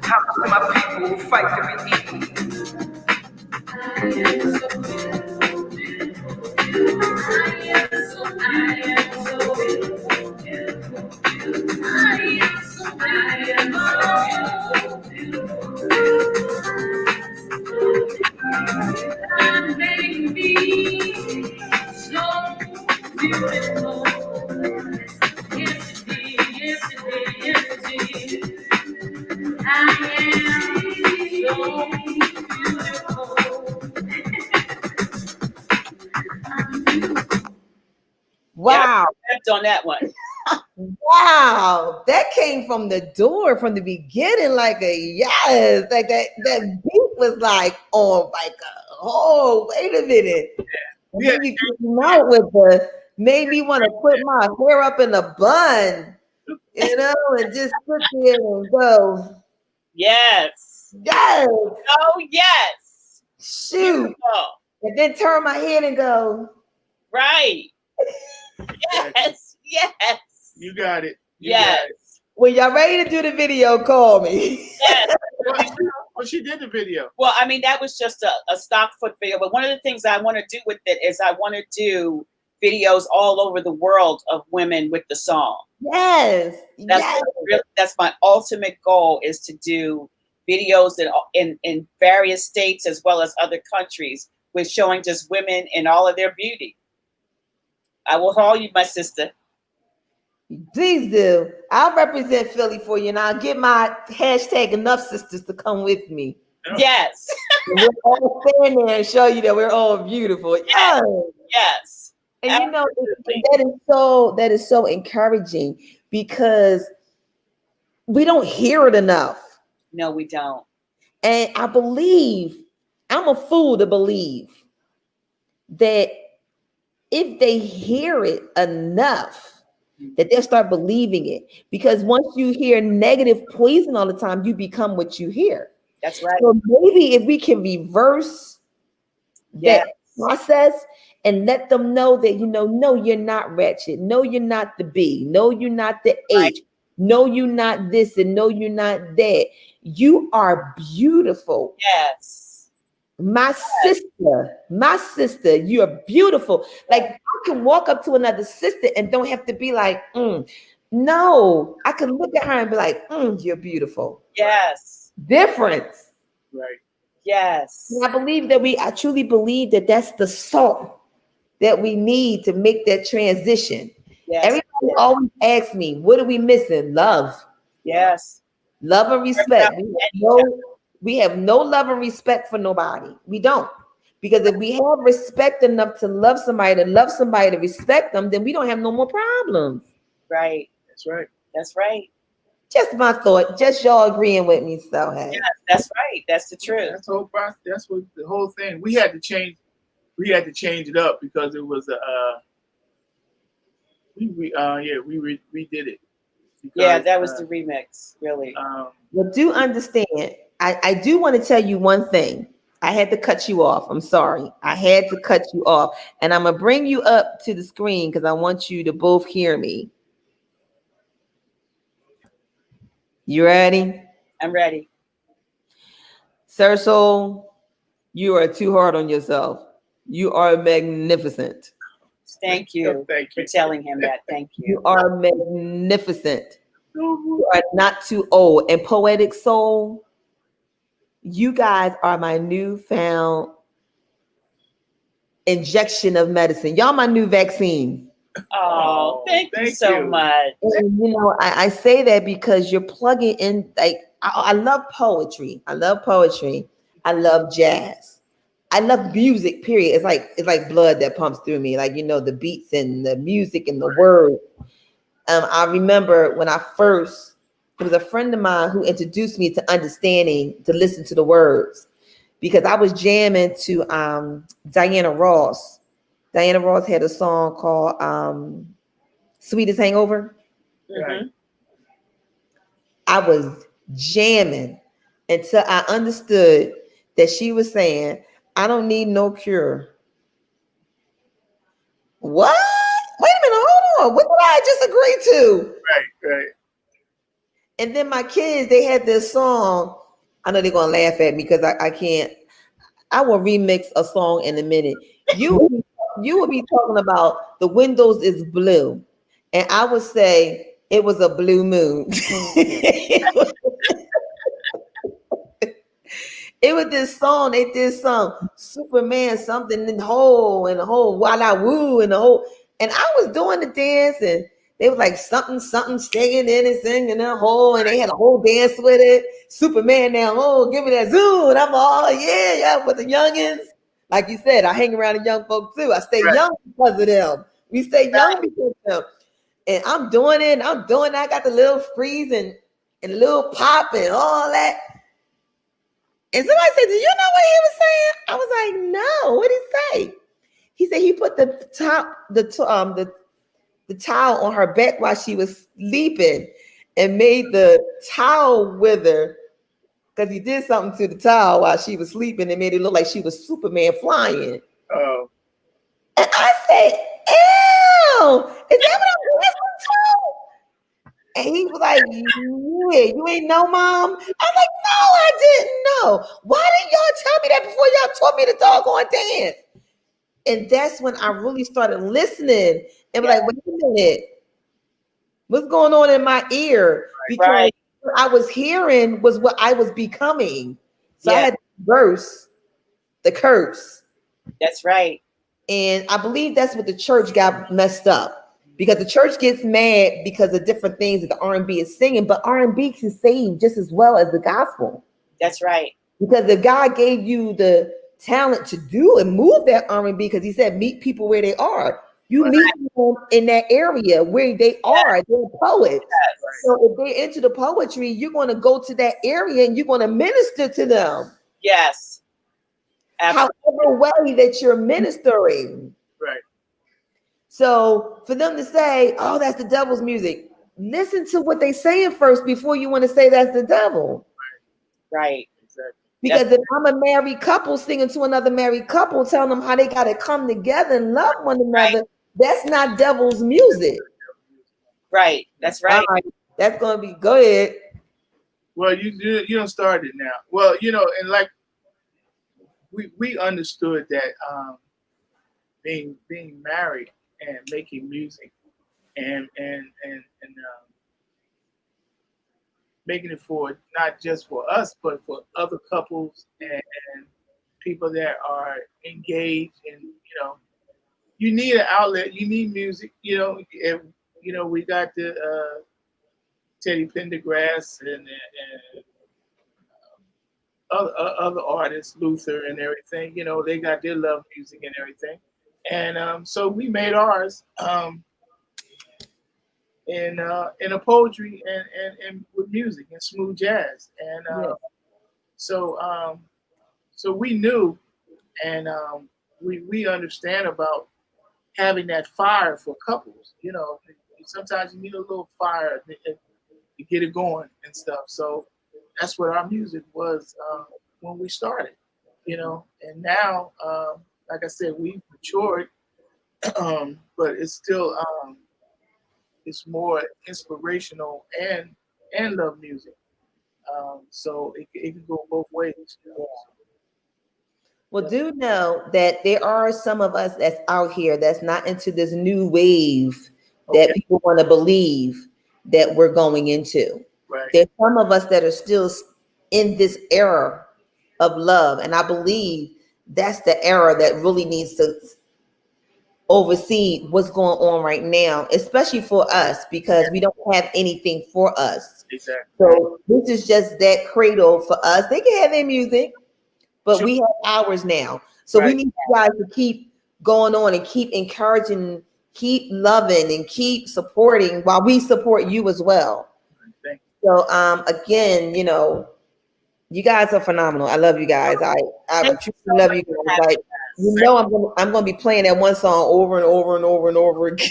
Speaker 5: Top to my people who fight to be equal. I am so beautiful. I am so beautiful. I am so beautiful. God made me so beautiful. Yes, it did. I am so beautiful.
Speaker 1: Wow.
Speaker 3: Yeah, on that one.
Speaker 1: Wow. That came from the door from the beginning, like a yes. Like that beat was like, oh my God. Oh, wait a minute.
Speaker 2: Yeah.
Speaker 1: Maybe came out with the made me want to put my hair up in a bun, you know, and just sit there and go.
Speaker 3: Yes.
Speaker 1: Yes.
Speaker 3: Oh, yes.
Speaker 1: Shoot.
Speaker 3: Beautiful.
Speaker 1: And then turn my head and go.
Speaker 3: Right. Yes. Yes.
Speaker 2: You got it.
Speaker 3: Yes.
Speaker 2: Got it.
Speaker 1: When y'all ready to do the video, call me.
Speaker 3: Yes.
Speaker 2: Well, she did the video.
Speaker 3: Well, I mean, that was just a stock foot video. But one of the things I want to do with it is I want to do videos all over the world of women with the song.
Speaker 1: Yes.
Speaker 3: That's my ultimate goal, is to do videos in various states as well as other countries with showing just women in all of their beauty. I will call you my sister.
Speaker 1: Please do. I'll represent Philly for you, and I'll get my hashtag enough sisters to come with me.
Speaker 3: Yes.
Speaker 1: We'll all stand there and show you that we're all beautiful. Yes.
Speaker 3: Yes.
Speaker 1: And you know, that is so encouraging, because we don't hear it enough.
Speaker 3: No, we don't.
Speaker 1: And I believe, I'm a fool to believe that if they hear it enough, that they'll start believing it. Because once you hear negative poison all the time, you become what you hear.
Speaker 3: That's right.
Speaker 1: So maybe if we can reverse that process and let them know that, you know, no, you're not wretched. No, you're not the B. No, you're not the H.
Speaker 3: Right.
Speaker 1: No, you're not this, and no, you're not that. You are beautiful.
Speaker 3: Yes.
Speaker 1: My sister, you're beautiful. Like I can walk up to another sister and don't have to be like, no, I can look at her and be like, you're beautiful.
Speaker 3: Yes.
Speaker 1: Difference.
Speaker 2: Right.
Speaker 3: Yes.
Speaker 1: And I truly believe that that's the salt that we need to make that transition.
Speaker 3: Yes.
Speaker 1: Everybody always asks me, what are we missing? Love.
Speaker 3: Yes.
Speaker 1: Love and respect. We have no love and respect for nobody. We don't. Because if we have respect enough to love somebody, to respect them, then we don't have no more problems.
Speaker 3: Right.
Speaker 2: That's right.
Speaker 3: That's right.
Speaker 1: Just my thought. Just y'all agreeing with me. So hey.
Speaker 3: Yes, that's right. That's the truth.
Speaker 2: That's the whole process. That's what the whole thing. We had to change it up because it was we redid it. Because,
Speaker 3: that was the remix, really.
Speaker 1: Well, do understand. I do want to tell you one thing. I had to cut you off. I'm sorry. I had to cut you off. And I'm going to bring you up to the screen because I want you to both hear me. You ready?
Speaker 3: I'm ready.
Speaker 1: Sir Soul, you are too hard on yourself. You are magnificent.
Speaker 3: Thank you for telling him that. Thank you.
Speaker 1: You are magnificent. You are not too old. And Poetik Sol, you guys are my newfound injection of medicine. Y'all my new vaccine.
Speaker 3: Oh, thank you so much.
Speaker 1: And, I say that because you're plugging in. Like I love poetry. I love poetry. I love jazz. I love music. Period. It's like blood that pumps through me. Like the beats and the music and the word. I remember when it was a friend of mine who introduced me to understanding to listen to the words, because I was jamming to Diana Ross. Diana Ross had a song called Sweetest Hangover.
Speaker 3: Mm-hmm.
Speaker 1: I was jamming until I understood that she was saying, I don't need no cure. What? Wait a minute, hold on. What did I just agree to?
Speaker 2: Right.
Speaker 1: And then my kids, they had this song. I know they're going to laugh at me because I can't. I will remix a song in a minute. You will be talking about the windows is blue. And I would say it was a blue moon. It was this song. They did some Superman something in the whole walla woo and the whole. And I was doing the dance and they was like something singing in and singing that whole, and they had a whole dance with it. Superman now, give me that zoom. And I'm all, yeah, with the youngins. Like you said, I hang around the young folks too. I stay young because of them. We stay young because of them. And I'm doing it, I got the little freeze and a little pop and all that. And somebody said, do you know what he was saying? I was like, no, what did he say? He said he put the towel on her back while she was sleeping and made the towel wither because he did something to the towel while she was sleeping and made it look like she was Superman flying.
Speaker 2: Oh.
Speaker 1: And I said, ew, is that what I'm listening to? And he was like, yeah, you ain't know, Mom? I was like, no, I didn't know. Why didn't y'all tell me that before y'all taught me the doggone dance? And that's when I really started listening and be like, wait a minute, what's going on in my ear? Because what I was hearing was what I was becoming. So I had to reverse the curse.
Speaker 3: That's right.
Speaker 1: And I believe that's what the church got messed up. Because the church gets mad because of different things that the R&B is singing, but R&B can save just as well as the gospel.
Speaker 3: That's right.
Speaker 1: Because if God gave you the talent to do and move that R&B, because he said, meet people where they are. You meet them in that area where they are. They're poets.
Speaker 3: Yes.
Speaker 1: So if they're into the poetry, you're going to go to that area and you're going to minister to them.
Speaker 3: Yes.
Speaker 1: Absolutely. However way that you're ministering.
Speaker 2: Right.
Speaker 1: So for them to say, oh, that's the devil's music, listen to what they saying first before you want to say that's the devil.
Speaker 3: Right.
Speaker 2: Exactly.
Speaker 1: Because if I'm a married couple singing to another married couple, telling them how they got to come together and love one another, that's not devil's music.
Speaker 3: Right. That's right.
Speaker 1: That's going to be, go ahead.
Speaker 2: Well, you don't start it now. Well, and like we understood that being married and making music and making it for not just for us but for other couples and people that are engaged and you need an outlet, you need music, and we got the Teddy Pendergrass and other artists, Luther and everything. They got their love music and everything, and so we made ours in a poetry and with music and smooth jazz, and so so we knew, and we understand about having that fire for couples. Sometimes you need a little fire to get it going and stuff. So that's what our music was when we started, And now, like I said, we've matured, but it's still it's more inspirational and love music. So it can go both ways.
Speaker 1: Well, do know that there are some of us that's out here that's not into this new wave that
Speaker 2: Okay.
Speaker 1: people want to believe that we're going into.
Speaker 2: Right.
Speaker 1: There's some of us that are still in this era of love. And I believe that's the era that really needs to oversee what's going on right now, especially for us, because we don't have anything for us.
Speaker 2: Exactly.
Speaker 1: So this is just that cradle for us. They can have their music, but
Speaker 2: Sure.
Speaker 1: we have ours now. So we
Speaker 2: Right.
Speaker 1: need you guys to keep going on and keep encouraging, keep loving, and keep supporting while we support you as well.
Speaker 2: Thank
Speaker 1: So again, you guys are phenomenal. I love you guys. I
Speaker 3: Thank you
Speaker 1: truly
Speaker 3: so
Speaker 1: love
Speaker 3: much
Speaker 1: you
Speaker 3: for
Speaker 1: guys.
Speaker 3: having
Speaker 1: Like, I'm gonna be playing that one song over and over and over and over again.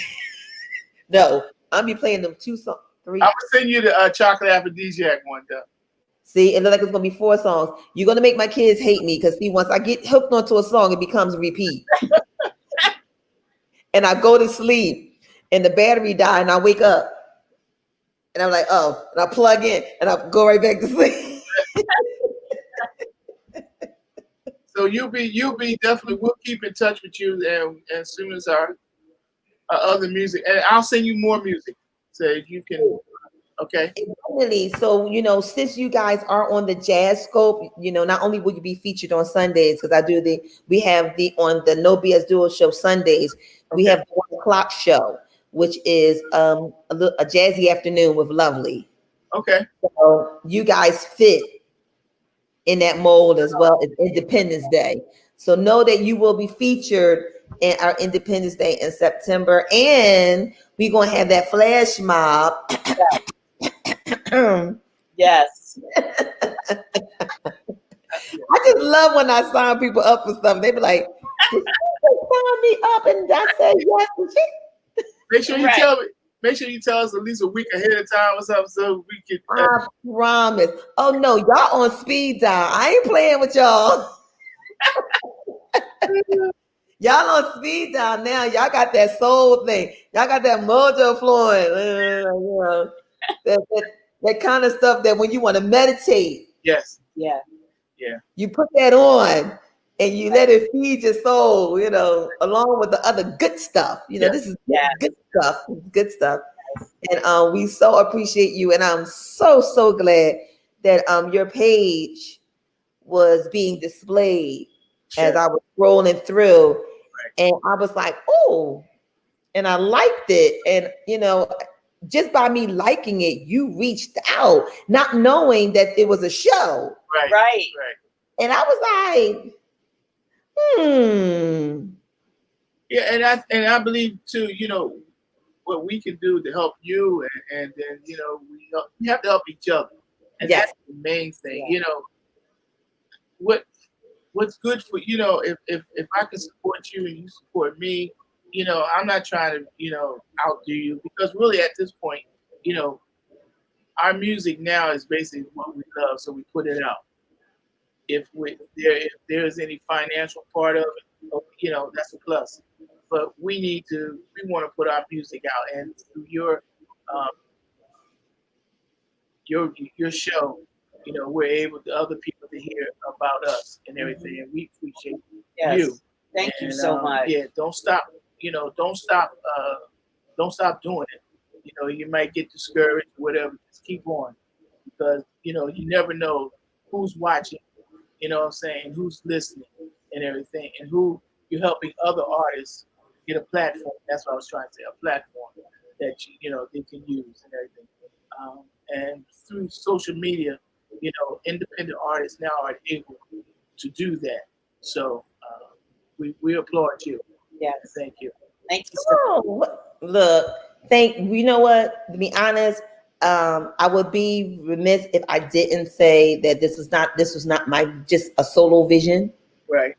Speaker 1: No, I'll be playing them 2 songs, 3.
Speaker 2: I'm gonna send you the chocolate aphrodisiac one, though.
Speaker 1: See, it looks like it's gonna be 4 songs. You're gonna make my kids hate me because see, once I get hooked onto a song, it becomes repeat. And I go to sleep and the battery die and I wake up and I'm like, oh, and I plug in and I go right back to sleep.
Speaker 2: So you'll be definitely. We'll keep in touch with you, and as soon as our other music, and I'll send you more music so you can. Okay.
Speaker 1: Definitely. So, since you guys are on the Jazz Scope, not only will you be featured on Sundays, because we have on the No BSDUO show Sundays, we have the 1 o'clock show, which is a jazzy afternoon with Lovely.
Speaker 2: Okay.
Speaker 1: So you guys fit in that mold as well as Independence Day. So know that you will be featured in our Independence Day in September, and we're gonna have that flash mob.
Speaker 3: Yes.
Speaker 1: I just love when I sign people up for stuff. They be like, sign me up, and I said yes.
Speaker 2: Make sure you
Speaker 3: Right.
Speaker 2: tell me. Make sure you tell us at least a week ahead of time or something so we can.
Speaker 1: I promise. Oh no, y'all on speed dial. I ain't playing with y'all. Y'all on speed dial now. Y'all got that soul thing. Y'all got that mojo flowing. That kind of stuff that when you want to meditate,
Speaker 2: Yes.
Speaker 3: Yeah.
Speaker 1: you put that on and you let it feed your soul, along with the other good stuff. This is good stuff. Good stuff. And we so appreciate you. And I'm so, so glad that your page was being displayed as I was scrolling through.
Speaker 2: Right.
Speaker 1: And I was like, oh, and I liked it. And, just by me liking it, you reached out, not knowing that it was a show.
Speaker 3: Right.
Speaker 1: And I was like,
Speaker 2: Yeah, and I believe too. What we can do to help you, and then we have to help each other, and that's the main thing.
Speaker 3: Yeah.
Speaker 2: What's good for if I can support you and you support me, I'm not trying to outdo you, because really at this point, our music now is basically what we love, so we put it out. If there's any financial part of it, that's a plus. But we want to put our music out, and through your show, we're able to other people to hear about us and everything, and we appreciate
Speaker 3: Yes.
Speaker 2: you.
Speaker 3: Thank you so much.
Speaker 2: Yeah, don't stop. Don't stop doing it. You might get discouraged, whatever. Just keep on, because you never know who's watching. What I'm saying, who's listening and everything, and who you're helping other artists get a platform. That's what I was trying to say, a platform that they can use and everything. And through social media, independent artists now are able to do that. So we applaud you.
Speaker 3: Yes.
Speaker 2: Thank you.
Speaker 3: Thank you so much.
Speaker 1: Oh, look, you know what? To be honest, I would be remiss if I didn't say that this was not my just a solo vision.
Speaker 2: Right.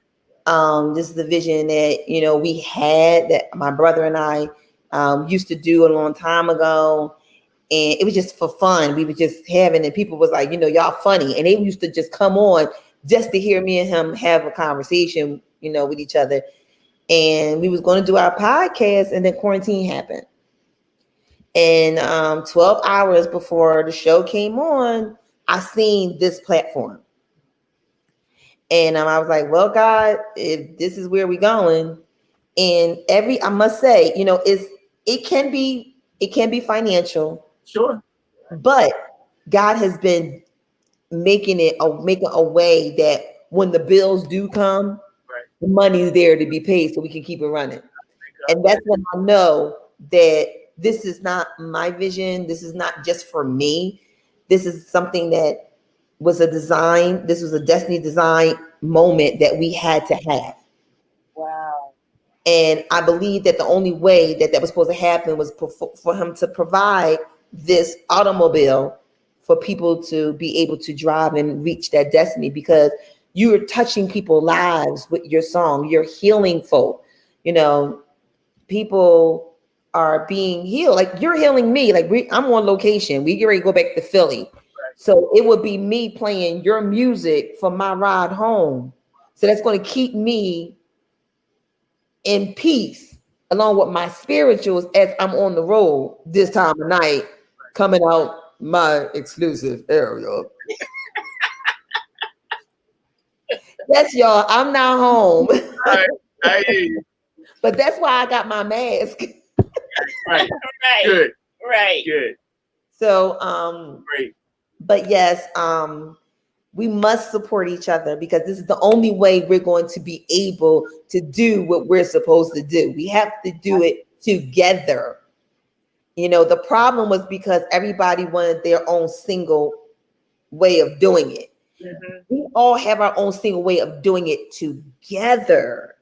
Speaker 1: This is the vision that we had, that my brother and I used to do a long time ago, and it was just for fun. We were just having, and people was like, y'all funny, and they used to just come on just to hear me and him have a conversation, with each other. And we was going to do our podcast, and then quarantine happened. And 12 hours before the show came on, I seen this platform. And I was like, well, God, if this is where we're going, and I must say, it can be financial.
Speaker 2: Sure.
Speaker 1: But God has been making a way that when the bills do come,
Speaker 2: right,
Speaker 1: the money's there to be paid, so we can keep it running. And that's when I know that this is not my vision. This is not just for me. This is something that was a design. This was a destiny design moment that we had to have.
Speaker 3: Wow.
Speaker 1: And I believe that the only way that was supposed to happen was for him to provide this automobile for people to be able to drive and reach that destiny, because you are touching people's lives with your song. You're healing folk. People are being healed. Like, you're healing me. Like, I'm on location. We get ready to go back to Philly. So it would be me playing your music for my ride home. So that's going to keep me in peace, along with my spirituals, as I'm on the road this time of night, coming out my exclusive area. Yes, y'all, I'm not home.
Speaker 2: I hear you.
Speaker 1: But that's why I got my mask.
Speaker 2: Right.
Speaker 3: Right.
Speaker 2: Good.
Speaker 3: Right.
Speaker 2: Good.
Speaker 1: So,
Speaker 2: Great.
Speaker 1: But yes, we must support each other, because this is the only way we're going to be able to do what we're supposed to do. We have to do it together. The problem was because everybody wanted their own single way of doing it.
Speaker 3: Mm-hmm.
Speaker 1: We all have our own single way of doing it together.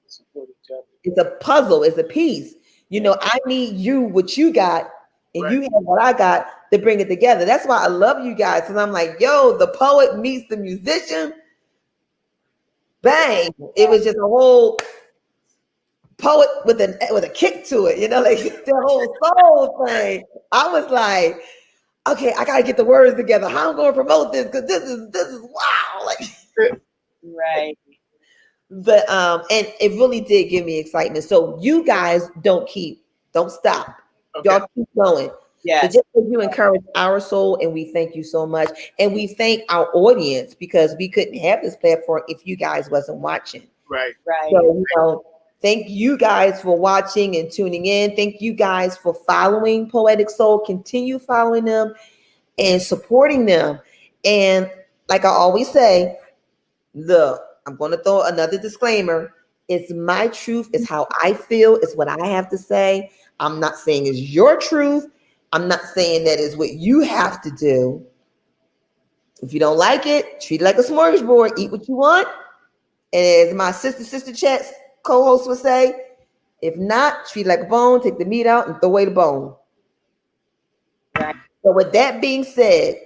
Speaker 2: Support each other.
Speaker 1: It's a puzzle, it's a piece. I need you, what you got, and
Speaker 2: Right.
Speaker 1: you have what I got, to bring it together. That's why I love you guys. And I'm like, yo, the poet meets the musician. Bang. It was just a whole poet with a kick to it, like the whole soul thing. I was like, okay, I gotta get the words together. How I'm gonna promote this, because this is wow. Like,
Speaker 3: right.
Speaker 1: But and it really did give me excitement. So you guys don't stop.
Speaker 2: Okay.
Speaker 1: Y'all keep going.
Speaker 3: Yes.
Speaker 1: So just as you encourage our soul, and we thank you so much. And we thank our audience, because we couldn't have this platform if you guys wasn't watching.
Speaker 2: Right.
Speaker 3: Right.
Speaker 1: So, thank you guys for watching and tuning in. Thank you guys for following Poetik Sol. Continue following them and supporting them. And like I always say, look, I'm going to throw another disclaimer. It's my truth. It's how I feel. It's what I have to say. I'm not saying it's your truth. I'm not saying that is what you have to do. If you don't like it, treat it like a smorgasbord. Eat what you want. And as my sister Chat co-host would say, if not, treat it like a bone. Take the meat out and throw away the bone.
Speaker 3: Right.
Speaker 1: So with that being said,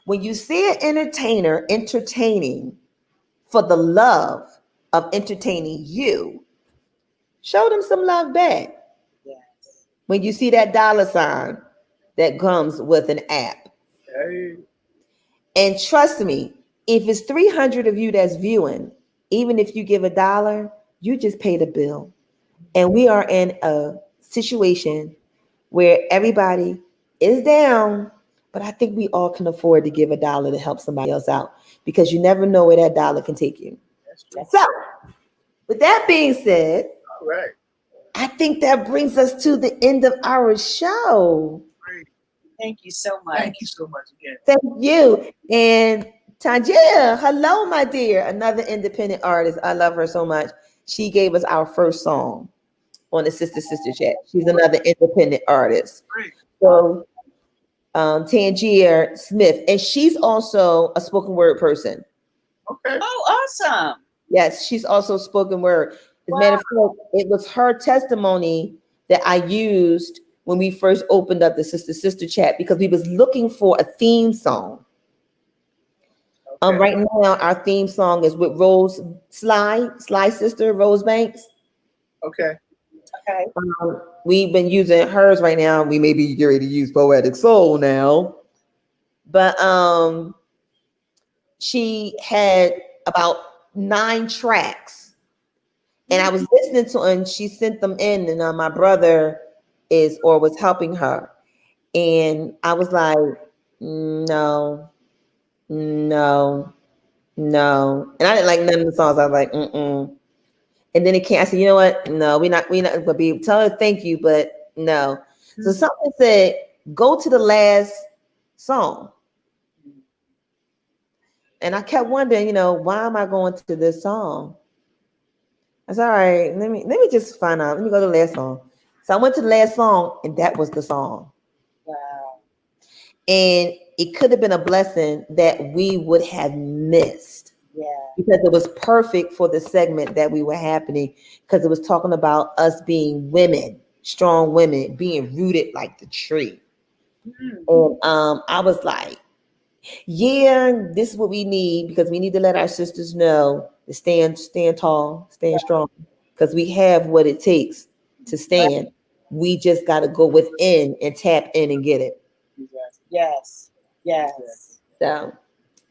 Speaker 1: when you see an entertainer entertaining for the love of entertaining you, show them some love back.
Speaker 3: Yes.
Speaker 1: When you see that dollar sign that comes with an app.
Speaker 2: Hey.
Speaker 1: And trust me, if it's 300 of you that's viewing, even if you give $1, you just paid a bill. And we are in a situation where everybody is down, but I think we all can afford to give $1 to help somebody else out because you never know where that dollar can take you.
Speaker 2: That's true.
Speaker 1: So, with that being said,
Speaker 2: All right.
Speaker 1: I think that brings us to the end of our show.
Speaker 2: Great.
Speaker 3: Thank you so much.
Speaker 2: Thank you so much again.
Speaker 1: Thank you. And Tangia, hello, my dear, another independent artist. I love her so much. She gave us our first song on the Sister Chat. She's another independent artist.
Speaker 2: Great.
Speaker 1: So, Tangier Smith, and she's also a spoken word person.
Speaker 2: Okay.
Speaker 3: Oh, awesome.
Speaker 1: Yes, she's also spoken word. As a matter of fact, it was her testimony that I used when we first opened up the Sister Chat because we was looking for a theme song.
Speaker 2: Okay.
Speaker 1: Right now, our theme song is with Rose Sly sister, Rose Banks.
Speaker 2: Okay.
Speaker 3: Okay.
Speaker 1: We've been using hers right now. We may be ready to use Poetik Sol now. But she had about 9 tracks. And I was listening to her and she sent them in, and my brother was helping her. And I was like, no. And I didn't like none of the songs. I was like, mm-mm. And then it came, I said, you know what? No, we're not gonna be tell her thank you, but no. So something said, go to the last song. And I kept wondering, why am I going to this song? I said, all right, let me just find out. Let me go to the last song. So I went to the last song, and that was the song.
Speaker 3: Wow.
Speaker 1: And it could have been a blessing that we would have missed.
Speaker 3: Yeah.
Speaker 1: Because it was perfect for the segment that we were happening, because it was talking about us being women, strong women, being rooted like the tree. And I was like, yeah, this is what we need, because we need to let our sisters know to stand tall, stand strong, because we have what it takes to stand. We just got to go within and tap in and get it.
Speaker 3: Yes. Yes.
Speaker 1: So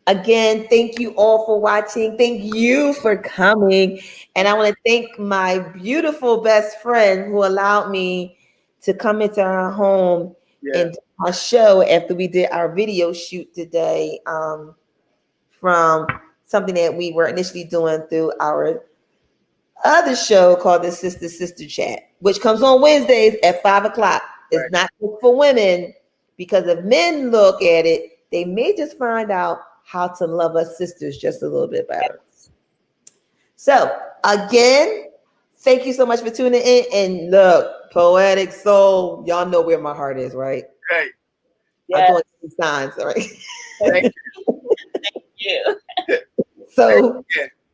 Speaker 1: again, thank you all for watching. Thank you for coming. And I want to thank my beautiful best friend who allowed me to come into our home and do our show after we did our video shoot today, from something that we were initially doing through our other show called the Sister Chat, which comes on Wednesdays at 5:00. It's not for women, because if men look at it, they may just find out how to love us sisters just a little bit better. So again, thank you so much for tuning in. And look, Poetik Sol, y'all know where my heart is, right?
Speaker 2: Right.
Speaker 1: I'm doing signs, all right?
Speaker 2: Thank
Speaker 3: you.
Speaker 1: So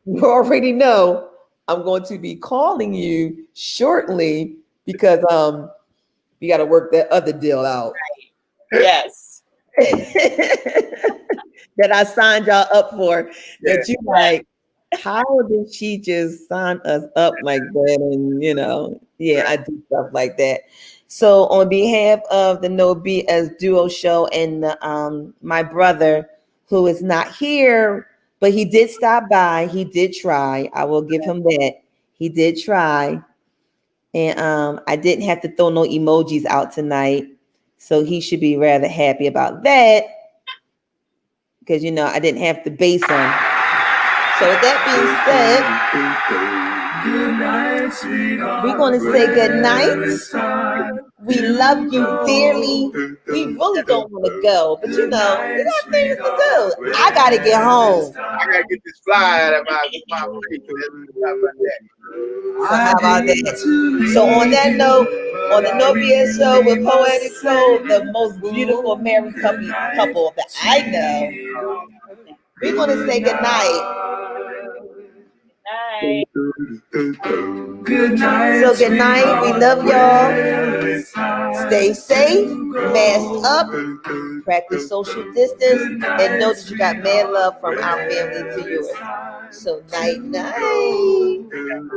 Speaker 1: you already know I'm going to be calling you shortly, because we got to work that other deal out.
Speaker 3: Yes.
Speaker 1: That I signed y'all up for. That you like, how did she just sign us up like that? And I do stuff like that. So on behalf of the No BSDUO show and my brother, who is not here, but he did stop by. He did try. I will give him that. He did try. And I didn't have to throw no emojis out tonight. So he should be rather happy about that, because, I didn't have to base him. So with that being said, we're going to say good night. We love you dearly. We really don't want to go, but we got things to do. I got to get home.
Speaker 2: I got to get this fly out of my face.
Speaker 1: So how about that? So on that note, on the No BS show with Poetik Sol, the most beautiful married couple that I know, we're going to say good night.
Speaker 3: Good night.
Speaker 1: So good night. We love y'all. Stay safe, mask up, practice social distance, and know that you got mad love from our family to yours. So night.